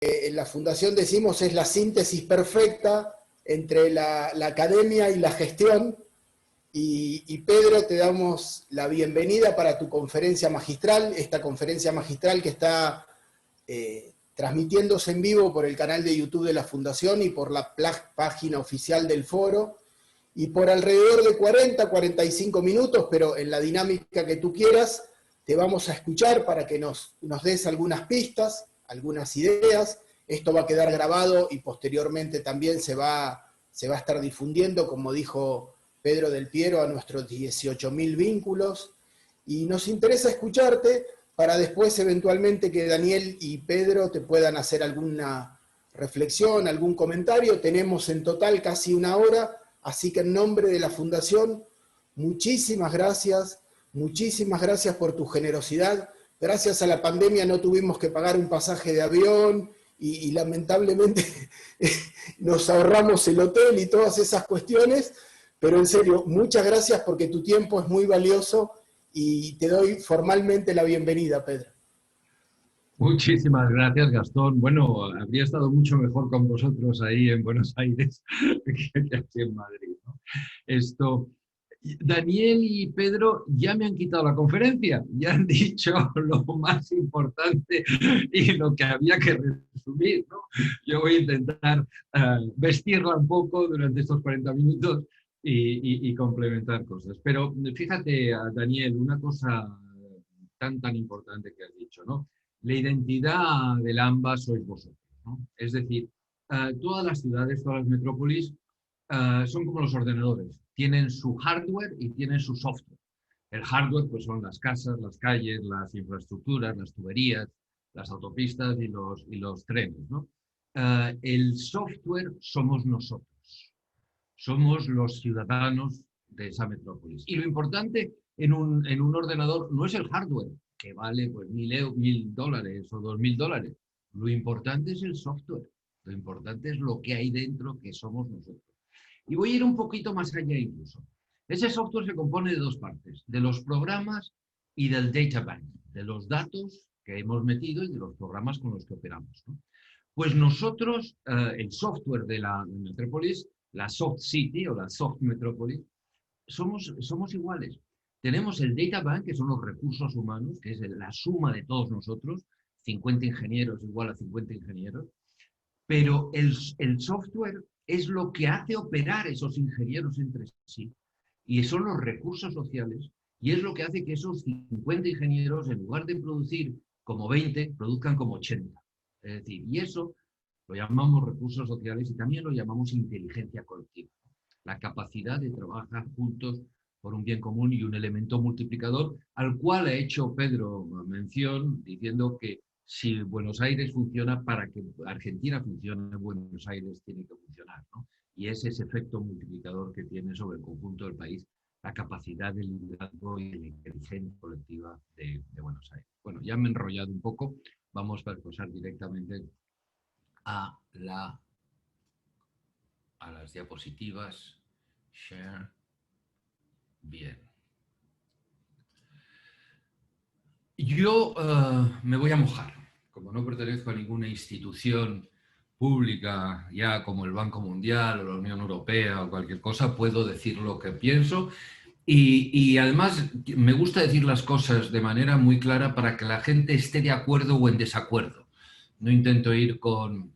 en la Fundación decimos es la síntesis perfecta entre la academia y la gestión. Y Pedro, te damos la bienvenida para tu conferencia magistral, esta conferencia magistral que está transmitiéndose en vivo por el canal de YouTube de la Fundación y por la página oficial del foro, y por alrededor de 40-45 minutos, pero en la dinámica que tú quieras, te vamos a escuchar para que nos des algunas pistas, algunas ideas. Esto va a quedar grabado y posteriormente también se va a estar difundiendo, como dijo Pedro del Piero, a nuestros 18.000 vínculos. Y nos interesa escucharte para después eventualmente que Daniel y Pedro te puedan hacer alguna reflexión, algún comentario. Tenemos en total casi una hora, así que en nombre de la Fundación, muchísimas gracias por tu generosidad. Gracias a la pandemia no tuvimos que pagar un pasaje de avión y lamentablemente nos ahorramos el hotel y todas esas cuestiones, pero en serio, muchas gracias porque tu tiempo es muy valioso y te doy formalmente la bienvenida, Pedro. Muchísimas gracias, Gastón. Bueno, habría estado mucho mejor con vosotros ahí en Buenos Aires que aquí en Madrid, ¿no? Daniel y Pedro ya me han quitado la conferencia, ya han dicho lo más importante y lo que había que resumir, ¿no? Yo voy a intentar vestirla un poco durante estos 40 minutos y complementar cosas. Pero fíjate, Daniel, una cosa tan importante que has dicho, ¿no? La identidad del AMBA sois vosotros, ¿no? Es decir, todas las ciudades, todas las metrópolis son como los ordenadores, tienen su hardware y tienen su software. El hardware pues son las casas, las calles, las infraestructuras, las tuberías, las autopistas y los trenes, ¿no? El software somos nosotros, somos los ciudadanos de esa metrópolis. Y lo importante en un ordenador no es el hardware, que vale pues $1.000 o $2.000. Lo importante es el software, lo importante es lo que hay dentro, que somos nosotros. Y voy a ir un poquito más allá incluso. Ese software se compone de dos partes, de los programas y del data bank, de los datos que hemos metido y de los programas con los que operamos, ¿no? Pues nosotros, el software de la Metrópolis, la Soft City o la Soft Metrópolis, somos iguales. Tenemos el Data Bank, que son los recursos humanos, que es la suma de todos nosotros, 50 ingenieros igual a 50 ingenieros, pero el software es lo que hace operar esos ingenieros entre sí, y son los recursos sociales, y es lo que hace que esos 50 ingenieros, en lugar de producir como 20, produzcan como 80. Es decir, y eso lo llamamos recursos sociales y también lo llamamos inteligencia colectiva. La capacidad de trabajar juntos por un bien común y un elemento multiplicador al cual ha hecho Pedro mención diciendo que si Buenos Aires funciona, para que Argentina funcione, Buenos Aires tiene que funcionar, ¿no? Y es ese efecto multiplicador que tiene sobre el conjunto del país la capacidad de liderazgo y de la inteligencia colectiva de Buenos Aires. Bueno, ya me he enrollado un poco, vamos a pasar directamente a las diapositivas. Share. Bien. Yo me voy a mojar. Como no pertenezco a ninguna institución pública, ya como el Banco Mundial o la Unión Europea o cualquier cosa, puedo decir lo que pienso. Y además me gusta decir las cosas de manera muy clara para que la gente esté de acuerdo o en desacuerdo. No intento ir con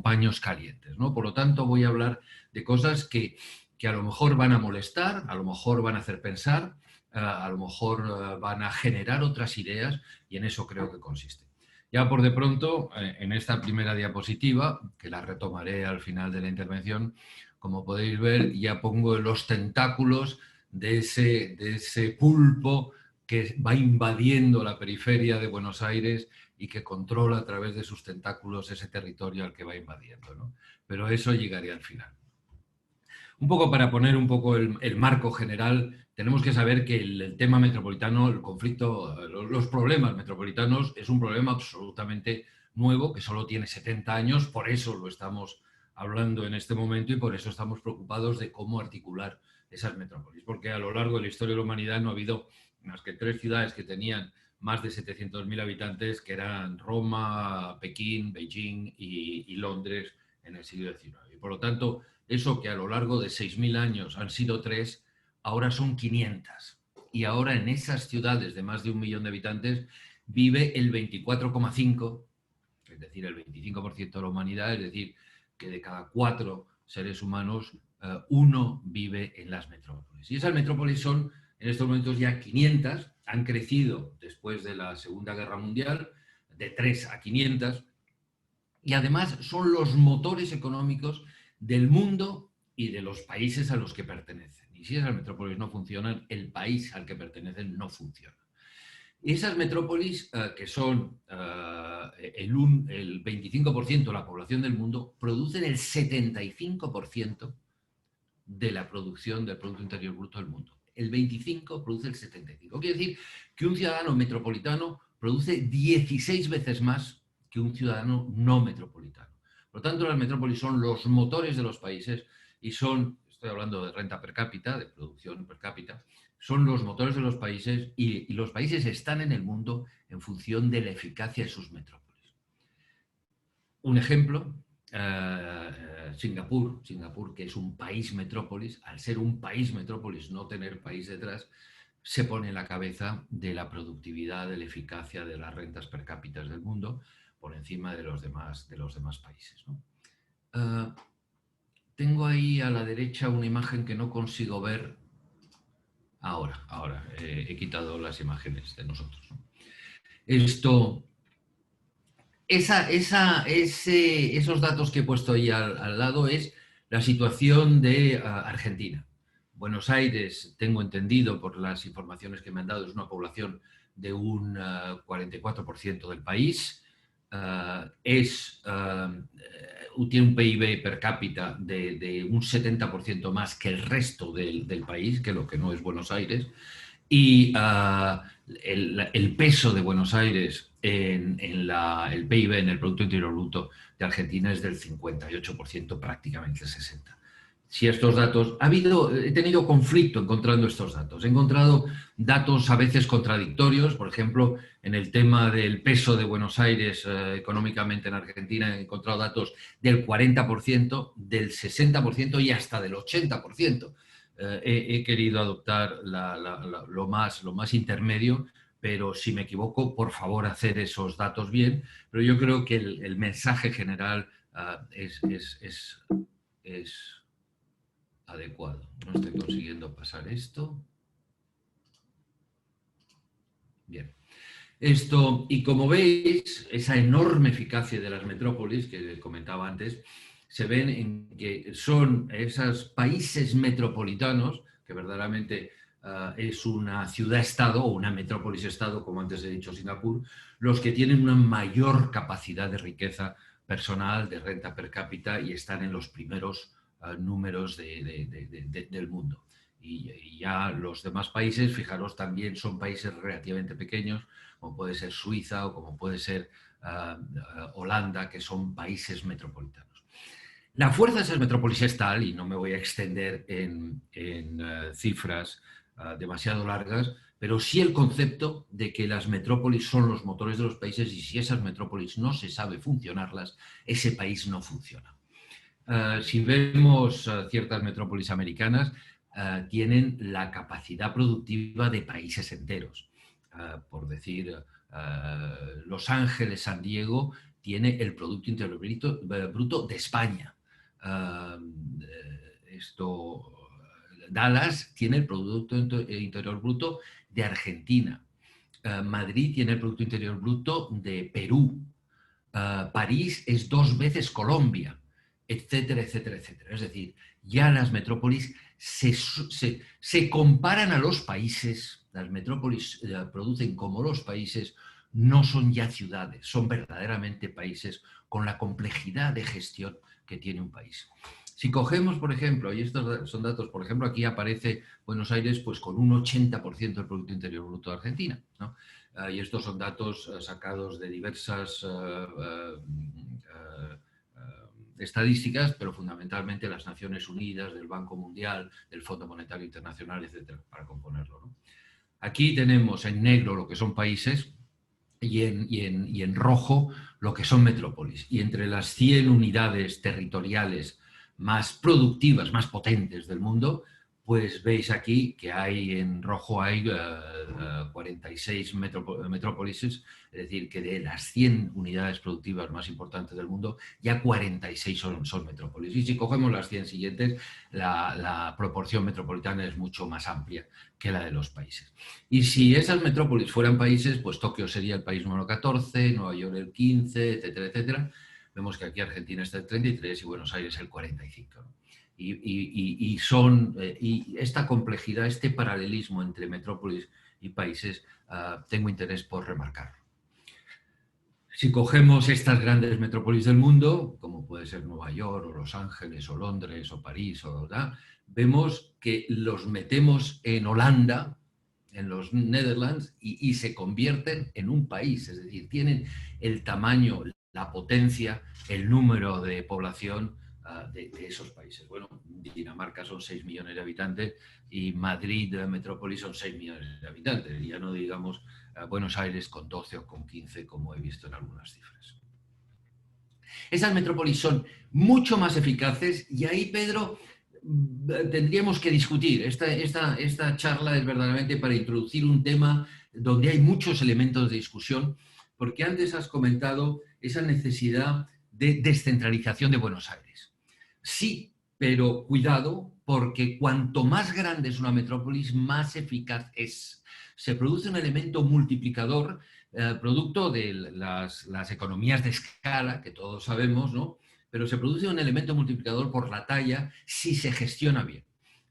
paños calientes, ¿no? Por lo tanto, voy a hablar de cosas que a lo mejor van a molestar, a lo mejor van a hacer pensar, a lo mejor van a generar otras ideas, y en eso creo que consiste. Ya por de pronto, en esta primera diapositiva, que la retomaré al final de la intervención, como podéis ver, ya pongo los tentáculos de ese pulpo que va invadiendo la periferia de Buenos Aires y que controla a través de sus tentáculos ese territorio al que va invadiendo, ¿no? Pero eso llegaría al final. Un poco para poner un poco el marco general, tenemos que saber que el tema metropolitano, el conflicto, los problemas metropolitanos es un problema absolutamente nuevo, que solo tiene 70 años, por eso lo estamos hablando en este momento y por eso estamos preocupados de cómo articular esas metrópolis, porque a lo largo de la historia de la humanidad no ha habido más que 3 ciudades que tenían más de 700.000 habitantes, que eran Roma, Pekín, Beijing y Londres en el siglo XIX. Y por lo tanto, eso que a lo largo de 6.000 años han sido 3, ahora son 500. Y ahora en esas ciudades de más de 1 millón de habitantes vive el 24,5%, es decir, el 25% de la humanidad, es decir, que de cada 4 seres humanos, 1 vive en las metrópolis. Y esas metrópolis son, en estos momentos, ya 500, han crecido después de la Segunda Guerra Mundial, de 3 a 500, y además son los motores económicos del mundo y de los países a los que pertenecen. Y si esas metrópolis no funcionan, el país al que pertenecen no funciona. Esas metrópolis, que son el 25% de la población del mundo, producen el 75% de la producción del Producto Interior Bruto del mundo. El 25% produce el 75%. Quiere decir que un ciudadano metropolitano produce 16 veces más que un ciudadano no metropolitano. Por lo tanto, las metrópolis son los motores de los países y son, estoy hablando de renta per cápita, de producción per cápita, son los motores de los países y los países están en el mundo en función de la eficacia de sus metrópolis. Un ejemplo, Singapur, que es un país metrópolis, al ser un país metrópolis, no tener país detrás, se pone en la cabeza de la productividad, de la eficacia de las rentas per cápita del mundo, por encima de los demás países, ¿no? Tengo ahí a la derecha una imagen que no consigo ver. Ahora, he quitado las imágenes de nosotros, ¿no? Esos datos que he puesto ahí al lado es la situación de Argentina. Buenos Aires, tengo entendido por las informaciones que me han dado, es una población de un 44% del país. Tiene un PIB per cápita de un 70% más que el resto del país, que lo que no es Buenos Aires. Y el peso de Buenos Aires en el PIB, en el Producto Interior Bruto de Argentina, es del 58%, prácticamente el 60%. Si estos datos... He tenido conflicto encontrando estos datos. He encontrado datos a veces contradictorios. Por ejemplo, en el tema del peso de Buenos Aires económicamente en Argentina, he encontrado datos del 40%, del 60% y hasta del 80%. He querido adoptar lo más intermedio, pero si me equivoco, por favor, hacer esos datos bien. Pero yo creo que el mensaje general es adecuado. No estoy consiguiendo pasar esto. Bien. Y como veis, esa enorme eficacia de las metrópolis que comentaba antes, se ven en que son esos países metropolitanos, que verdaderamente es una ciudad-estado o una metrópolis-estado, como antes he dicho Singapur, los que tienen una mayor capacidad de riqueza personal, de renta per cápita, y están en los primeros números del mundo. Y ya los demás países, fijaros, también son países relativamente pequeños, como puede ser Suiza o como puede ser Holanda, que son países metropolitanos. La fuerza de esas metrópolis es tal, y no me voy a extender en cifras demasiado largas, pero sí el concepto de que las metrópolis son los motores de los países y si esas metrópolis no se sabe funcionarlas, ese país no funciona. Si vemos ciertas metrópolis americanas, tienen la capacidad productiva de países enteros. Por decir, Los Ángeles, San Diego, tiene el Producto Interior Bruto de España. Dallas tiene el Producto Interior Bruto de Argentina. Madrid tiene el Producto Interior Bruto de Perú. París es 2 veces Colombia, etcétera, etcétera, etcétera. Es decir, ya las metrópolis se comparan a los países, las metrópolis producen como los países, no son ya ciudades, son verdaderamente países con la complejidad de gestión que tiene un país. Si cogemos, por ejemplo, y estos son datos, por ejemplo, aquí aparece Buenos Aires pues con un 80% del Producto Interior Bruto de Argentina, ¿no? Y estos son datos sacados de diversas estadísticas, pero fundamentalmente las Naciones Unidas, del Banco Mundial, del Fondo Monetario Internacional, etcétera, para componerlo, ¿no? Aquí tenemos en negro lo que son países, y en rojo lo que son metrópolis. Y entre las 100 unidades territoriales más productivas, más potentes del mundo, pues veis aquí que hay en rojo hay 46 metrópolis, es decir, que de las 100 unidades productivas más importantes del mundo, ya 46 son metrópolis. Y si cogemos las 100 siguientes, la proporción metropolitana es mucho más amplia que la de los países. Y si esas metrópolis fueran países, pues Tokio sería el país número 14, Nueva York el 15, etcétera, etcétera. Vemos que aquí Argentina está el 33 y Buenos Aires el 45. Y esta complejidad, este paralelismo entre metrópolis y países, tengo interés por remarcarlo. Si cogemos estas grandes metrópolis del mundo, como puede ser Nueva York, o Los Ángeles, o Londres, o París, vemos que los metemos en Holanda, en los Netherlands, y se convierten en un país, es decir, tienen el tamaño, la potencia, el número de población de esos países. Bueno, Dinamarca son 6 millones de habitantes y Madrid, metrópolis, son 6 millones de habitantes. Y ya no digamos Buenos Aires con 12 o con 15, como he visto en algunas cifras. Esas metrópolis son mucho más eficaces y ahí, Pedro, tendríamos que discutir. Esta charla es verdaderamente para introducir un tema donde hay muchos elementos de discusión, porque antes has comentado esa necesidad de descentralización de Buenos Aires. Sí, pero cuidado, porque cuanto más grande es una metrópolis, más eficaz es. Se produce un elemento multiplicador, producto de las economías de escala, que todos sabemos, ¿no? Pero se produce un elemento multiplicador por la talla si se gestiona bien.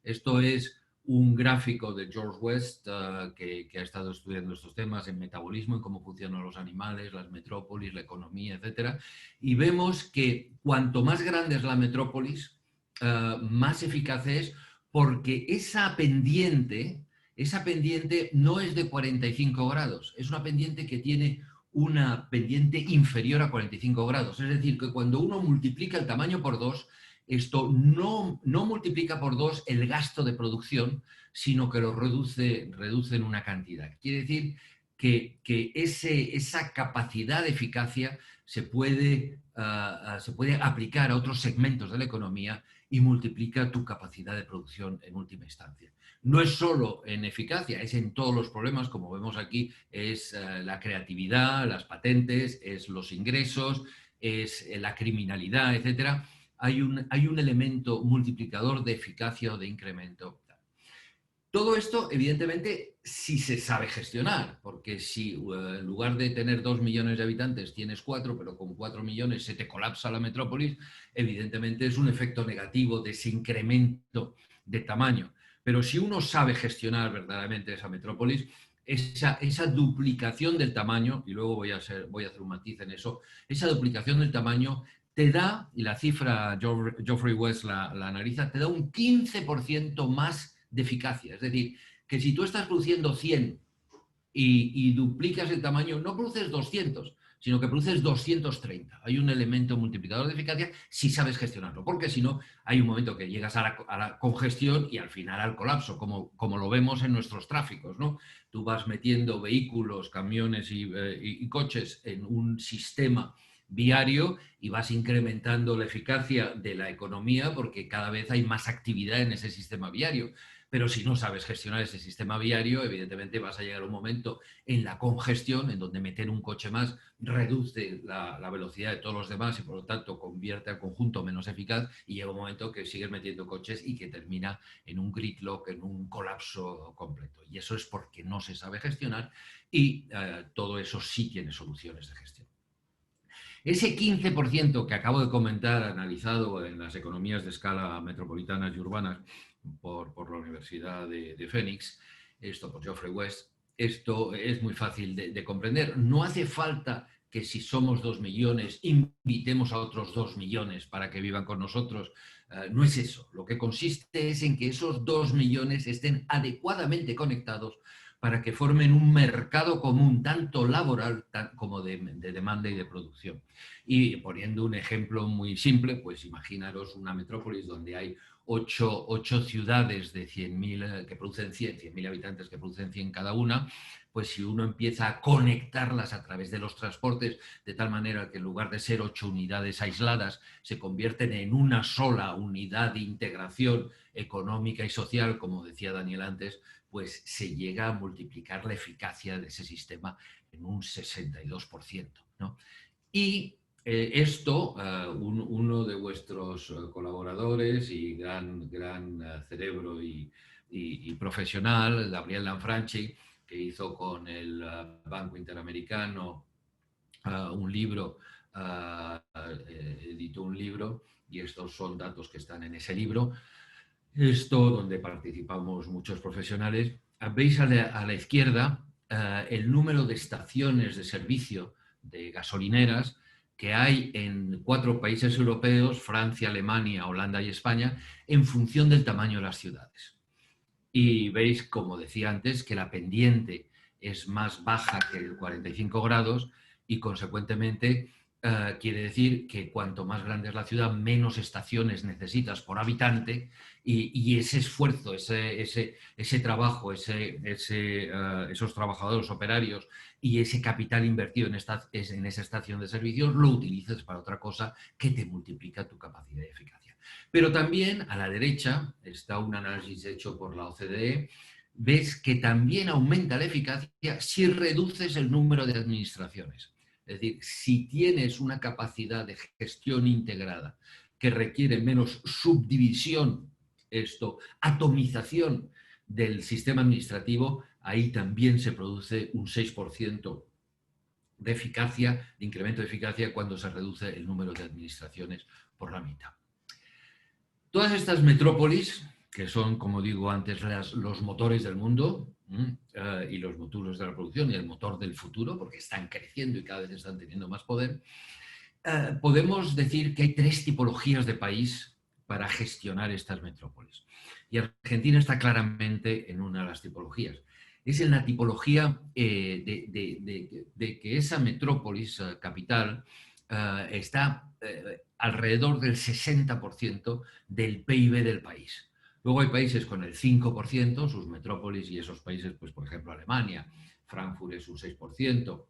Esto es un gráfico de George West, que ha estado estudiando estos temas en metabolismo, en cómo funcionan los animales, las metrópolis, la economía, etc. Y vemos que cuanto más grande es la metrópolis, más eficaz es, porque esa pendiente no es de 45 grados, es una pendiente que tiene una pendiente inferior a 45 grados. Es decir, que cuando uno multiplica el tamaño por 2, esto no multiplica por 2 el gasto de producción, sino que lo reduce en una cantidad. Quiere decir que esa capacidad de eficacia se puede aplicar a otros segmentos de la economía y multiplica tu capacidad de producción en última instancia. No es solo en eficacia, es en todos los problemas, como vemos aquí, es la creatividad, las patentes, es los ingresos, es la criminalidad, etc. Hay un elemento multiplicador de eficacia o de incremento. Todo esto, evidentemente, si se sabe gestionar, porque si en lugar de tener 2 millones de habitantes tienes 4, pero con 4 millones se te colapsa la metrópolis, evidentemente es un efecto negativo de ese incremento de tamaño. Pero si uno sabe gestionar verdaderamente esa metrópolis, esa duplicación del tamaño, y luego voy a hacer un matiz en eso, esa duplicación del tamaño te da, y la cifra Geoffrey West la analiza, te da un 15% más de eficacia. Es decir, que si tú estás produciendo 100 y duplicas el tamaño, no produces 200, sino que produces 230. Hay un elemento multiplicador de eficacia si sabes gestionarlo, porque si no, hay un momento que llegas a la congestión y al final al colapso, como lo vemos en nuestros tráficos, ¿no? Tú vas metiendo vehículos, camiones y coches en un sistema viario y vas incrementando la eficacia de la economía porque cada vez hay más actividad en ese sistema viario. Pero si no sabes gestionar ese sistema viario, evidentemente vas a llegar a un momento en la congestión, en donde meter un coche más reduce la velocidad de todos los demás y por lo tanto convierte al conjunto menos eficaz, y llega un momento que sigues metiendo coches y que termina en un gridlock, en un colapso completo. Y eso es porque no se sabe gestionar y todo eso sí tiene soluciones de gestión. Ese 15% que acabo de comentar, analizado en las economías de escala metropolitanas y urbanas por la Universidad de Phoenix, esto por Geoffrey West, esto es muy fácil de comprender. No hace falta que si somos 2 millones invitemos a otros 2 millones para que vivan con nosotros. No es eso. Lo que consiste es en que esos 2 millones estén adecuadamente conectados para que formen un mercado común, tanto laboral como de demanda y de producción. Y poniendo un ejemplo muy simple, pues imaginaros una metrópolis donde hay ocho ciudades de 100.000 que producen 100.000 habitantes que producen 100 cada una, pues si uno empieza a conectarlas a través de los transportes, de tal manera que en lugar de ser 8 unidades aisladas, se convierten en una sola unidad de integración económica y social, como decía Daniel antes, pues se llega a multiplicar la eficacia de ese sistema en un 62%, ¿no? Y esto, uno de vuestros colaboradores y gran cerebro y profesional, Gabriel Lanfranchi, que hizo con el Banco Interamericano un libro, editó un libro, y estos son datos que están en ese libro, esto donde participamos muchos profesionales. Veis a la izquierda el número de estaciones de servicio de gasolineras que hay en 4 países europeos, Francia, Alemania, Holanda y España, en función del tamaño de las ciudades. Y veis, como decía antes, que la pendiente es más baja que el 45 grados y, consecuentemente, quiere decir que cuanto más grande es la ciudad, menos estaciones necesitas por habitante, y ese esfuerzo, ese trabajo, esos trabajadores operarios y ese capital invertido en esa estación de servicios lo utilices para otra cosa que te multiplica tu capacidad de eficacia. Pero también a la derecha está un análisis hecho por la OCDE. Ves que también aumenta la eficacia si reduces el número de administraciones. Es decir, si tienes una capacidad de gestión integrada que requiere menos subdivisión, atomización del sistema administrativo, ahí también se produce un 6% de eficacia, de incremento de eficacia cuando se reduce el número de administraciones por la mitad. Todas estas metrópolis, que son, como digo antes, los motores del mundo y los motores de la producción y el motor del futuro, porque están creciendo y cada vez están teniendo más poder, podemos decir que hay 3 tipologías de país para gestionar estas metrópolis. Y Argentina está claramente en una de las tipologías. Es en la tipología de que esa metrópolis capital está alrededor del 60% del PIB del país. Luego hay países con el 5%, sus metrópolis, y esos países, pues por ejemplo Alemania, Frankfurt es un 6%,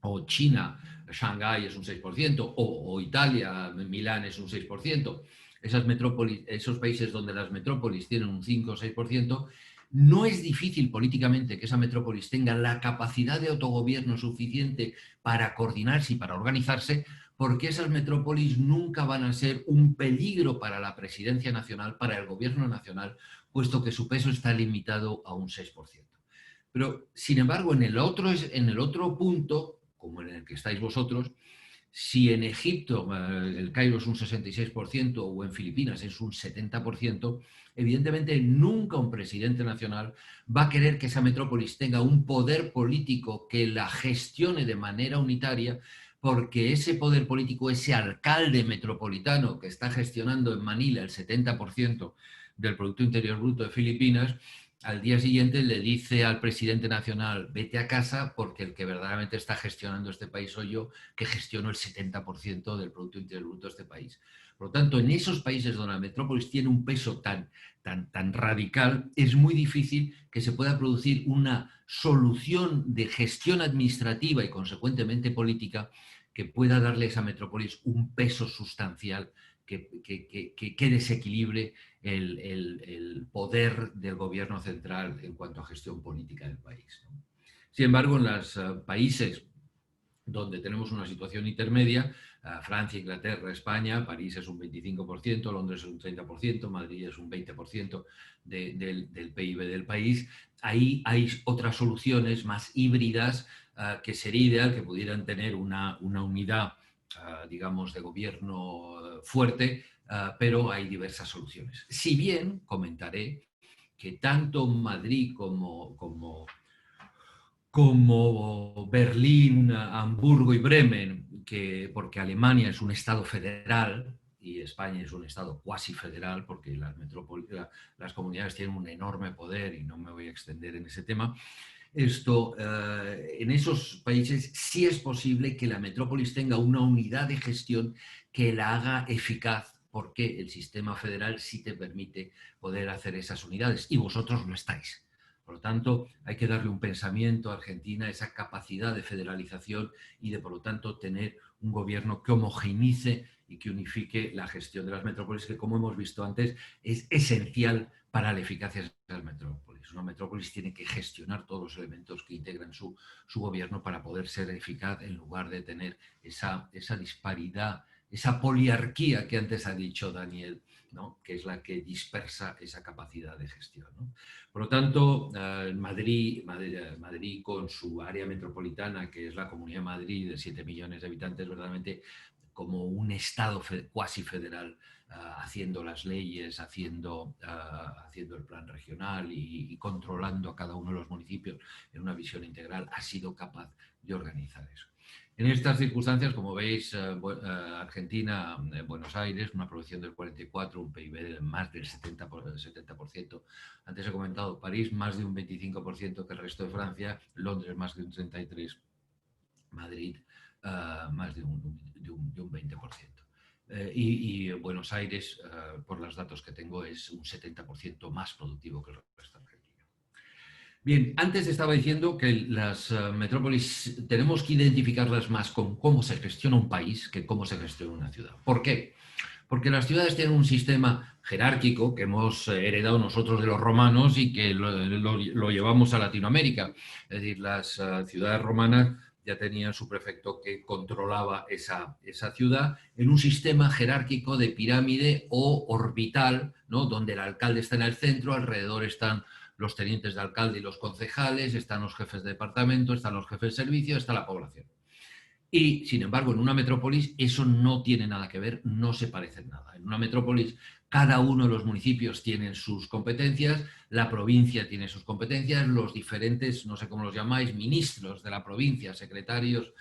o China, Shanghái es un 6%, o Italia, Milán es un 6%. Esos países donde las metrópolis tienen un 5 o 6%, no es difícil políticamente que esa metrópolis tenga la capacidad de autogobierno suficiente para coordinarse y para organizarse, porque esas metrópolis nunca van a ser un peligro para la presidencia nacional, para el gobierno nacional, puesto que su peso está limitado a un 6%. Pero, sin embargo, en el otro punto, como en el que estáis vosotros, si en Egipto el Cairo es un 66% o en Filipinas es un 70%, evidentemente nunca un presidente nacional va a querer que esa metrópolis tenga un poder político que la gestione de manera unitaria, porque ese poder político, ese alcalde metropolitano que está gestionando en Manila el 70% del Producto Interior Bruto de Filipinas, al día siguiente le dice al presidente nacional: vete a casa, porque el que verdaderamente está gestionando este país soy yo, que gestiono el 70% del Producto Interior Bruto de este país. Por lo tanto, en esos países donde la metrópolis tiene un peso tan radical, es muy difícil que se pueda producir una solución de gestión administrativa y consecuentemente política que pueda darle a esa metrópolis un peso sustancial que desequilibre el poder del gobierno central en cuanto a gestión política del país, ¿no? Sin embargo, en los países donde tenemos una situación intermedia, Francia, Inglaterra, España, París es un 25%, Londres es un 30%, Madrid es un 20% del PIB del país. Ahí hay otras soluciones más híbridas que sería ideal que pudieran tener una unidad, digamos, de gobierno fuerte, pero hay diversas soluciones. Si bien comentaré que tanto Madrid como Berlín, Hamburgo y Bremen, porque Alemania es un estado federal y España es un estado cuasi federal porque las comunidades tienen un enorme poder y no me voy a extender en ese tema. En esos países sí es posible que la metrópolis tenga una unidad de gestión que la haga eficaz, porque el sistema federal sí te permite poder hacer esas unidades y vosotros no estáis. Por lo tanto, hay que darle un pensamiento a Argentina, esa capacidad de federalización y de, por lo tanto, tener un gobierno que homogeneice y que unifique la gestión de las metrópolis, que, como hemos visto antes, es esencial para la eficacia de las metrópolis. Una metrópolis tiene que gestionar todos los elementos que integran su gobierno para poder ser eficaz, en lugar de tener esa disparidad, esa poliarquía que antes ha dicho Daniel, ¿no? Que es la que dispersa esa capacidad de gestión, ¿no? Por lo tanto, Madrid con su área metropolitana, que es la Comunidad de Madrid de 7 millones de habitantes, verdaderamente como un estado cuasi federal, haciendo las leyes, haciendo el plan regional y controlando a cada uno de los municipios en una visión integral, ha sido capaz de organizar eso. En estas circunstancias, como veis, Argentina, Buenos Aires, una producción del 44, un PIB de más del 70%. Antes he comentado París, más de un 25% que el resto de Francia, Londres más de un 33%, Madrid más de un 20%. Y Buenos Aires, por los datos que tengo, es un 70% más productivo que el resto de Argentina. Bien, antes estaba diciendo que las metrópolis tenemos que identificarlas más con cómo se gestiona un país que cómo se gestiona una ciudad. ¿Por qué? Porque las ciudades tienen un sistema jerárquico que hemos heredado nosotros de los romanos y que lo llevamos a Latinoamérica. Es decir, las ciudades romanas ya tenían su prefecto que controlaba esa ciudad en un sistema jerárquico de pirámide o orbital, ¿no? Donde el alcalde está en el centro, alrededor están los tenientes de alcalde y los concejales, están los jefes de departamento, están los jefes de servicio, está la población. Y, sin embargo, en una metrópolis eso no tiene nada que ver, no se parecen nada. En una metrópolis cada uno de los municipios tiene sus competencias, la provincia tiene sus competencias, los diferentes, no sé cómo los llamáis, ministros de la provincia, secretarios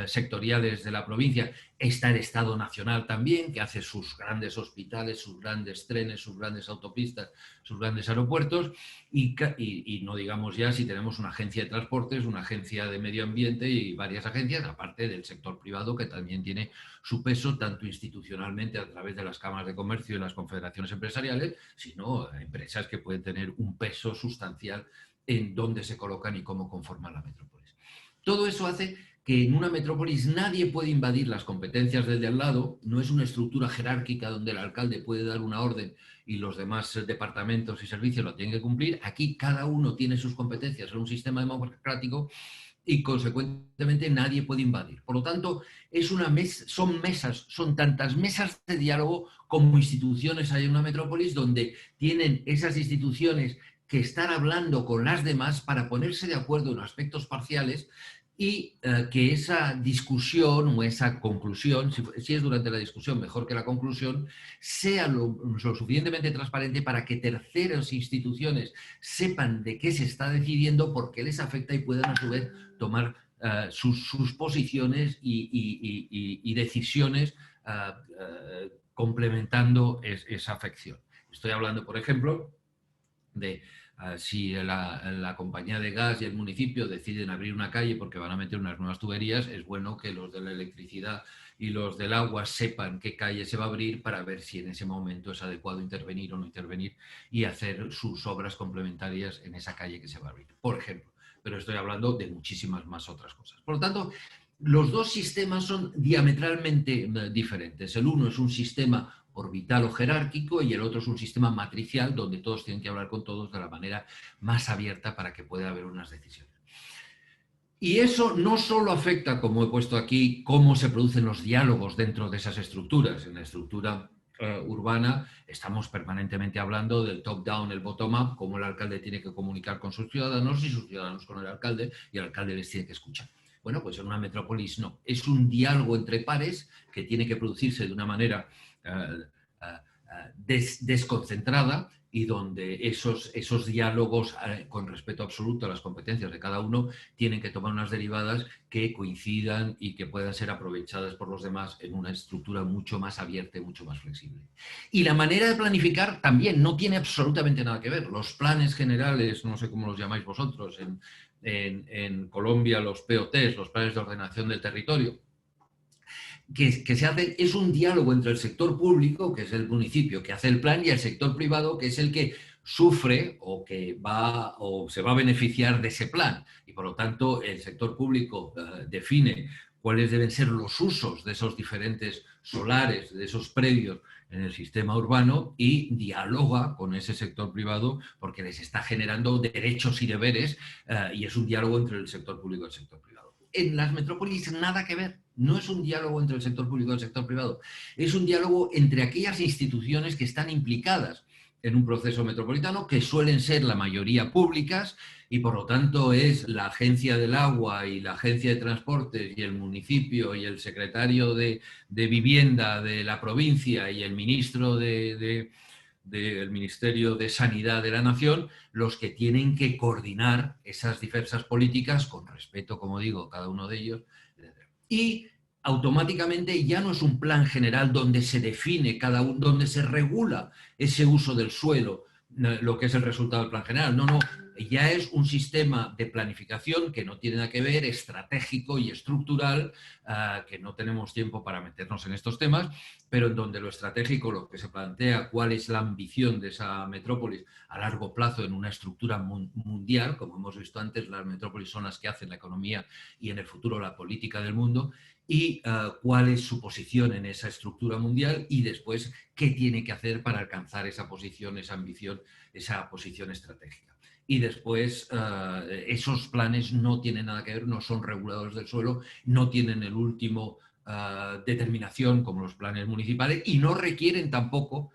sectoriales de la provincia, está el Estado Nacional también, que hace sus grandes hospitales, sus grandes trenes, sus grandes autopistas, sus grandes aeropuertos, y no digamos ya si tenemos una agencia de transportes, una agencia de medio ambiente y varias agencias, aparte del sector privado, que también tiene su peso, tanto institucionalmente a través de las cámaras de comercio y las confederaciones empresariales, sino empresas que pueden tener un peso sustancial en dónde se colocan y cómo conforman la metrópolis. Todo eso hace que en una metrópolis nadie puede invadir las competencias del de al lado, no es una estructura jerárquica donde el alcalde puede dar una orden y los demás departamentos y servicios lo tienen que cumplir. Aquí cada uno tiene sus competencias en un sistema democrático y, consecuentemente, nadie puede invadir. Por lo tanto, son tantas mesas de diálogo como instituciones hay en una metrópolis, donde tienen esas instituciones que estar hablando con las demás para ponerse de acuerdo en aspectos parciales, y que esa discusión o esa conclusión, si es durante la discusión mejor que la conclusión, sea lo suficientemente transparente para que terceras instituciones sepan de qué se está decidiendo, por qué les afecta, y puedan a su vez tomar sus posiciones y decisiones complementando esa afección. Estoy hablando, por ejemplo, de si la compañía de gas y el municipio deciden abrir una calle porque van a meter unas nuevas tuberías, es bueno que los de la electricidad y los del agua sepan qué calle se va a abrir para ver si en ese momento es adecuado intervenir o no intervenir y hacer sus obras complementarias en esa calle que se va a abrir, por ejemplo. Pero estoy hablando de muchísimas más otras cosas. Por lo tanto, los dos sistemas son diametralmente diferentes. El uno es un sistema orbital o jerárquico y el otro es un sistema matricial donde todos tienen que hablar con todos de la manera más abierta para que pueda haber unas decisiones. Y eso no solo afecta, como he puesto aquí, cómo se producen los diálogos dentro de esas estructuras. En la estructura urbana estamos permanentemente hablando del top-down, el bottom-up, cómo el alcalde tiene que comunicar con sus ciudadanos y sus ciudadanos con el alcalde, y el alcalde les tiene que escuchar. Bueno, pues en una metrópolis no. Es un diálogo entre pares que tiene que producirse de una manera desconcentrada, y donde esos diálogos con respeto absoluto a las competencias de cada uno tienen que tomar unas derivadas que coincidan y que puedan ser aprovechadas por los demás en una estructura mucho más abierta y mucho más flexible. Y la manera de planificar también no tiene absolutamente nada que ver. Los planes generales, no sé cómo los llamáis vosotros, en Colombia los POTs, los planes de ordenación del territorio, que se hace, es un diálogo entre el sector público, que es el municipio que hace el plan, y el sector privado, que es el que sufre o que va o se va a beneficiar de ese plan. Y por lo tanto, el sector público define cuáles deben ser los usos de esos diferentes solares, de esos predios en el sistema urbano, y dialoga con ese sector privado porque les está generando derechos y deberes, y es un diálogo entre el sector público y el sector privado. En las metrópolis nada que ver. No es un diálogo entre el sector público y el sector privado. Es un diálogo entre aquellas instituciones que están implicadas en un proceso metropolitano, que suelen ser la mayoría públicas, y por lo tanto es la Agencia del Agua y la Agencia de Transportes y el municipio y el secretario de Vivienda de la provincia y el ministro del Ministerio de Sanidad de la Nación, los que tienen que coordinar esas diversas políticas con respeto, como digo, cada uno de ellos. Y automáticamente ya no es un plan general donde se define cada uno, donde se regula ese uso del suelo, lo que es el resultado del plan general. No, ya es un sistema de planificación que no tiene nada que ver, estratégico y estructural, que no tenemos tiempo para meternos en estos temas, pero en donde lo estratégico, lo que se plantea, cuál es la ambición de esa metrópolis a largo plazo en una estructura mundial. Como hemos visto antes, las metrópolis son las que hacen la economía y en el futuro la política del mundo, y cuál es su posición en esa estructura mundial, y después qué tiene que hacer para alcanzar esa posición, esa ambición, esa posición estratégica. Y después esos planes no tienen nada que ver, no son reguladores del suelo, no tienen el último determinación como los planes municipales, y no requieren tampoco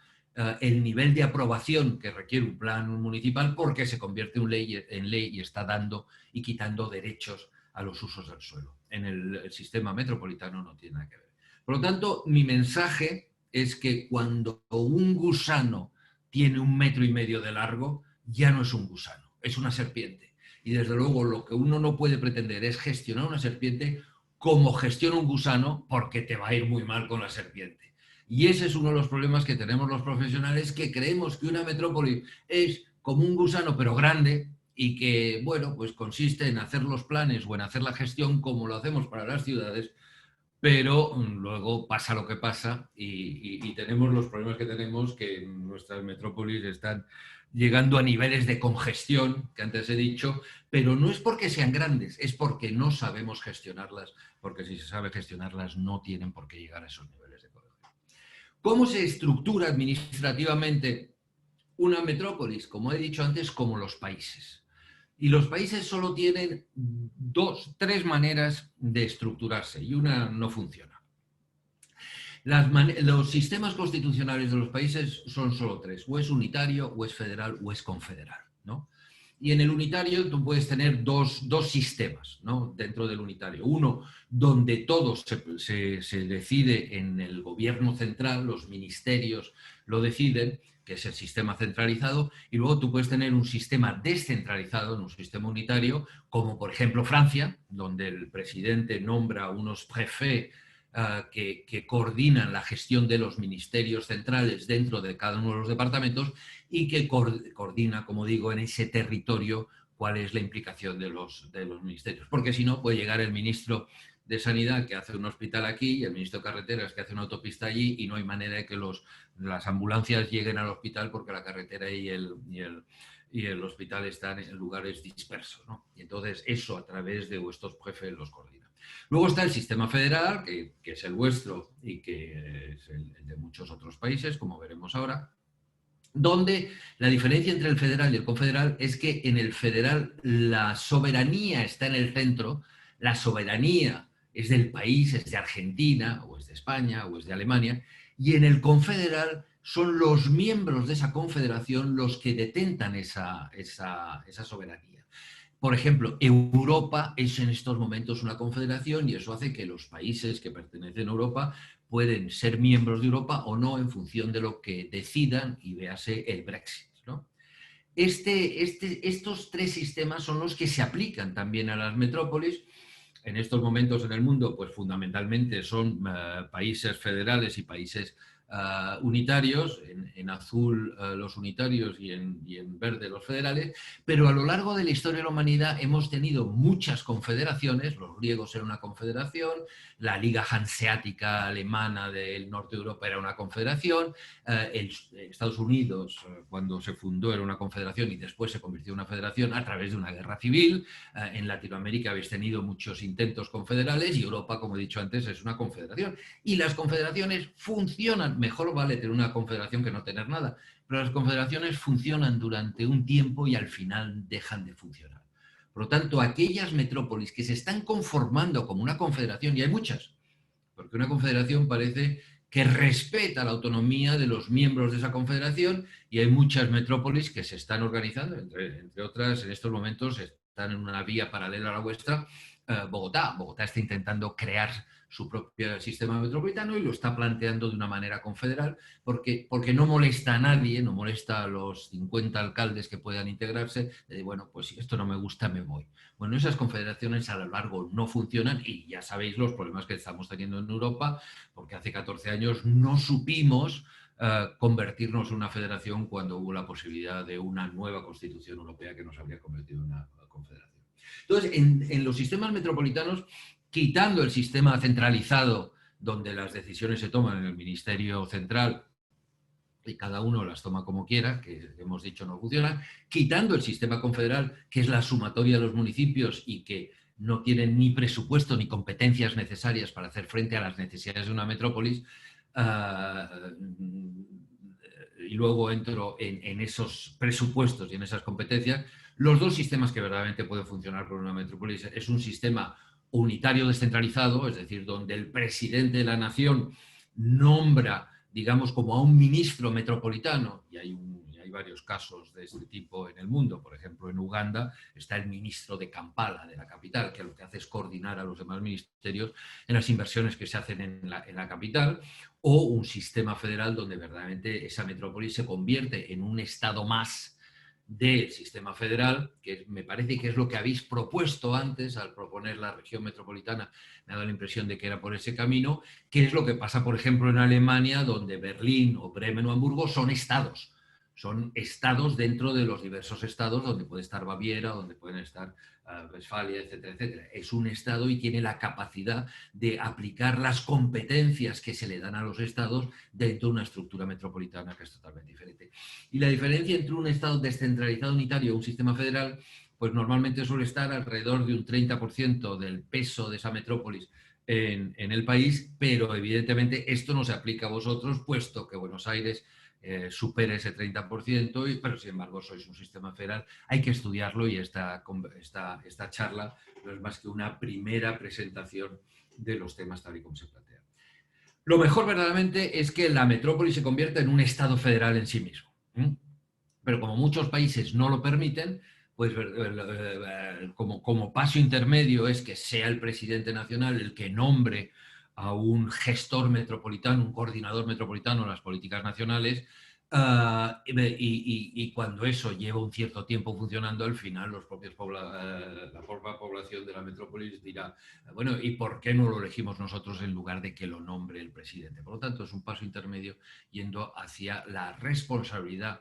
el nivel de aprobación que requiere un plan municipal, porque se convierte en ley y está dando y quitando derechos a los usos del suelo. En el sistema metropolitano no tiene nada que ver. Por lo tanto, mi mensaje es que cuando un gusano tiene 1,5 metros de largo, ya no es un gusano, es una serpiente. Y desde luego lo que uno no puede pretender es gestionar una serpiente como gestiona un gusano, porque te va a ir muy mal con la serpiente. Y ese es uno de los problemas que tenemos los profesionales, que creemos que una metrópoli es como un gusano pero grande, y que, bueno, pues consiste en hacer los planes o en hacer la gestión como lo hacemos para las ciudades, pero luego pasa lo que pasa y tenemos los problemas que tenemos, que nuestras metrópolis están llegando a niveles de congestión, que antes he dicho, pero no es porque sean grandes, es porque no sabemos gestionarlas, porque si se sabe gestionarlas no tienen por qué llegar a esos niveles de congestión. ¿Cómo se estructura administrativamente una metrópolis? Como he dicho antes, como los países. Y los países solo tienen 3 maneras de estructurarse, y una no funciona. Los sistemas constitucionales de los países son solo 3, o es unitario, o es federal, o es confederal, ¿no? Y en el unitario tú puedes tener dos sistemas, ¿no?, dentro del unitario. Uno donde todo se decide en el gobierno central, los ministerios lo deciden, que es el sistema centralizado, y luego tú puedes tener un sistema descentralizado, en un sistema unitario, como por ejemplo Francia, donde el presidente nombra unos préfets que coordinan la gestión de los ministerios centrales dentro de cada uno de los departamentos, y que coordina, como digo, en ese territorio cuál es la implicación de los ministerios. Porque si no, puede llegar el ministro de Sanidad, que hace un hospital aquí, y el ministro de Carreteras, que hace una autopista allí, y no hay manera de que las ambulancias lleguen al hospital, porque la carretera y el hospital están en lugares dispersos, ¿no? Y entonces eso, a través de vuestros jefes, los coordina. Luego está el sistema federal, que es el vuestro y que es el de muchos otros países, como veremos ahora, donde la diferencia entre el federal y el confederal es que en el federal la soberanía está en el centro, la soberanía es del país, es de Argentina, o es de España, o es de Alemania, y en el confederal son los miembros de esa confederación los que detentan esa soberanía. Por ejemplo, Europa es en estos momentos una confederación, y eso hace que los países que pertenecen a Europa pueden ser miembros de Europa o no en función de lo que decidan y véase el Brexit, ¿no? Estos tres sistemas son los que se aplican también a las metrópolis. En estos momentos en el mundo, pues fundamentalmente son países federales y países unitarios, en azul los unitarios y en verde los federales, pero a lo largo de la historia de la humanidad hemos tenido muchas confederaciones. Los griegos eran una confederación, la Liga Hanseática Alemana del norte de Europa era una confederación, Estados Unidos cuando se fundó era una confederación y después se convirtió en una federación a través de una guerra civil. En Latinoamérica habéis tenido muchos intentos confederales y Europa, como he dicho antes, es una confederación. Y las confederaciones funcionan, mejor vale tener una confederación que no tener nada, pero las confederaciones funcionan durante un tiempo y al final dejan de funcionar. Por lo tanto, aquellas metrópolis que se están conformando como una confederación, y hay muchas, porque una confederación parece que respeta la autonomía de los miembros de esa confederación, y hay muchas metrópolis que se están organizando, entre otras en estos momentos están en una vía paralela a la vuestra, Bogotá. Bogotá está intentando crear su propio sistema metropolitano y lo está planteando de una manera confederal porque no molesta a nadie, no molesta a los 50 alcaldes que puedan integrarse, de bueno, pues si esto no me gusta me voy. Bueno, esas confederaciones a lo largo no funcionan y ya sabéis los problemas que estamos teniendo en Europa, porque hace 14 años no supimos convertirnos en una federación cuando hubo la posibilidad de una nueva Constitución Europea que nos habría convertido en una confederación. Entonces, en los sistemas metropolitanos, quitando el sistema centralizado, donde las decisiones se toman en el Ministerio Central y cada uno las toma como quiera, que hemos dicho no funciona, quitando el sistema confederal, que es la sumatoria de los municipios y que no tienen ni presupuesto ni competencias necesarias para hacer frente a las necesidades de una metrópolis, y luego entro en esos presupuestos y en esas competencias. Los dos sistemas que verdaderamente pueden funcionar por una metrópolis es un sistema unitario descentralizado, es decir, donde el presidente de la nación nombra, digamos, como a un ministro metropolitano, y hay varios casos de este tipo en el mundo. Por ejemplo, en Uganda está el ministro de Kampala, de la capital, que lo que hace es coordinar a los demás ministerios en las inversiones que se hacen en la capital, o un sistema federal donde verdaderamente esa metrópolis se convierte en un estado más del sistema federal, que me parece que es lo que habéis propuesto antes al proponer la región metropolitana. Me ha dado la impresión de que era por ese camino, que es lo que pasa, por ejemplo, en Alemania, donde Berlín o Bremen o Hamburgo son estados. Son estados dentro de los diversos estados, donde puede estar Baviera, donde pueden estar Westfalia, etcétera, etcétera. Es un estado y tiene la capacidad de aplicar las competencias que se le dan a los estados dentro de una estructura metropolitana que es totalmente diferente. Y la diferencia entre un estado descentralizado unitario y un sistema federal, pues normalmente suele estar alrededor de un 30% del peso de esa metrópolis en el país, pero evidentemente esto no se aplica a vosotros, puesto que Buenos Aires supere ese 30%, pero sin embargo sois un sistema federal. Hay que estudiarlo y esta charla no es más que una primera presentación de los temas tal y como se plantea. Lo mejor verdaderamente es que la metrópoli se convierta en un estado federal en sí mismo. Pero como muchos países no lo permiten, pues como paso intermedio es que sea el presidente nacional el que nombre a un gestor metropolitano, un coordinador metropolitano en las políticas nacionales, y cuando eso lleva un cierto tiempo funcionando, al final la propia población de la metrópolis dirá, bueno, ¿y por qué no lo elegimos nosotros en lugar de que lo nombre el presidente? Por lo tanto, es un paso intermedio yendo hacia la responsabilidad.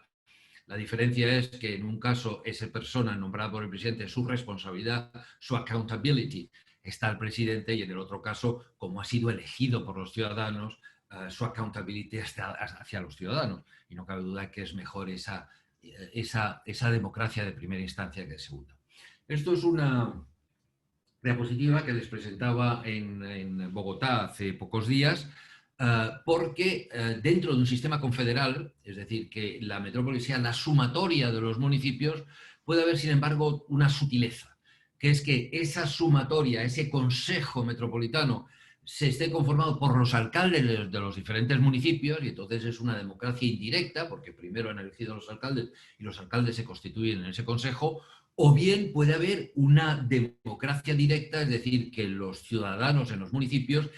La diferencia es que en un caso esa persona nombrada por el presidente, su responsabilidad, su accountability, está el presidente, y en el otro caso, como ha sido elegido por los ciudadanos, su accountability está hacia los ciudadanos. Y no cabe duda que es mejor esa democracia de primera instancia que de segunda. Esto es una diapositiva que les presentaba en Bogotá hace pocos días, porque dentro de un sistema confederal, es decir, que la metrópoli sea la sumatoria de los municipios, puede haber, sin embargo, una sutileza, que es que esa sumatoria, ese consejo metropolitano, se esté conformado por los alcaldes de los diferentes municipios, y entonces es una democracia indirecta, porque primero han elegido a los alcaldes y los alcaldes se constituyen en ese consejo, O bien puede haber una democracia directa, es decir, que los ciudadanos en los municipios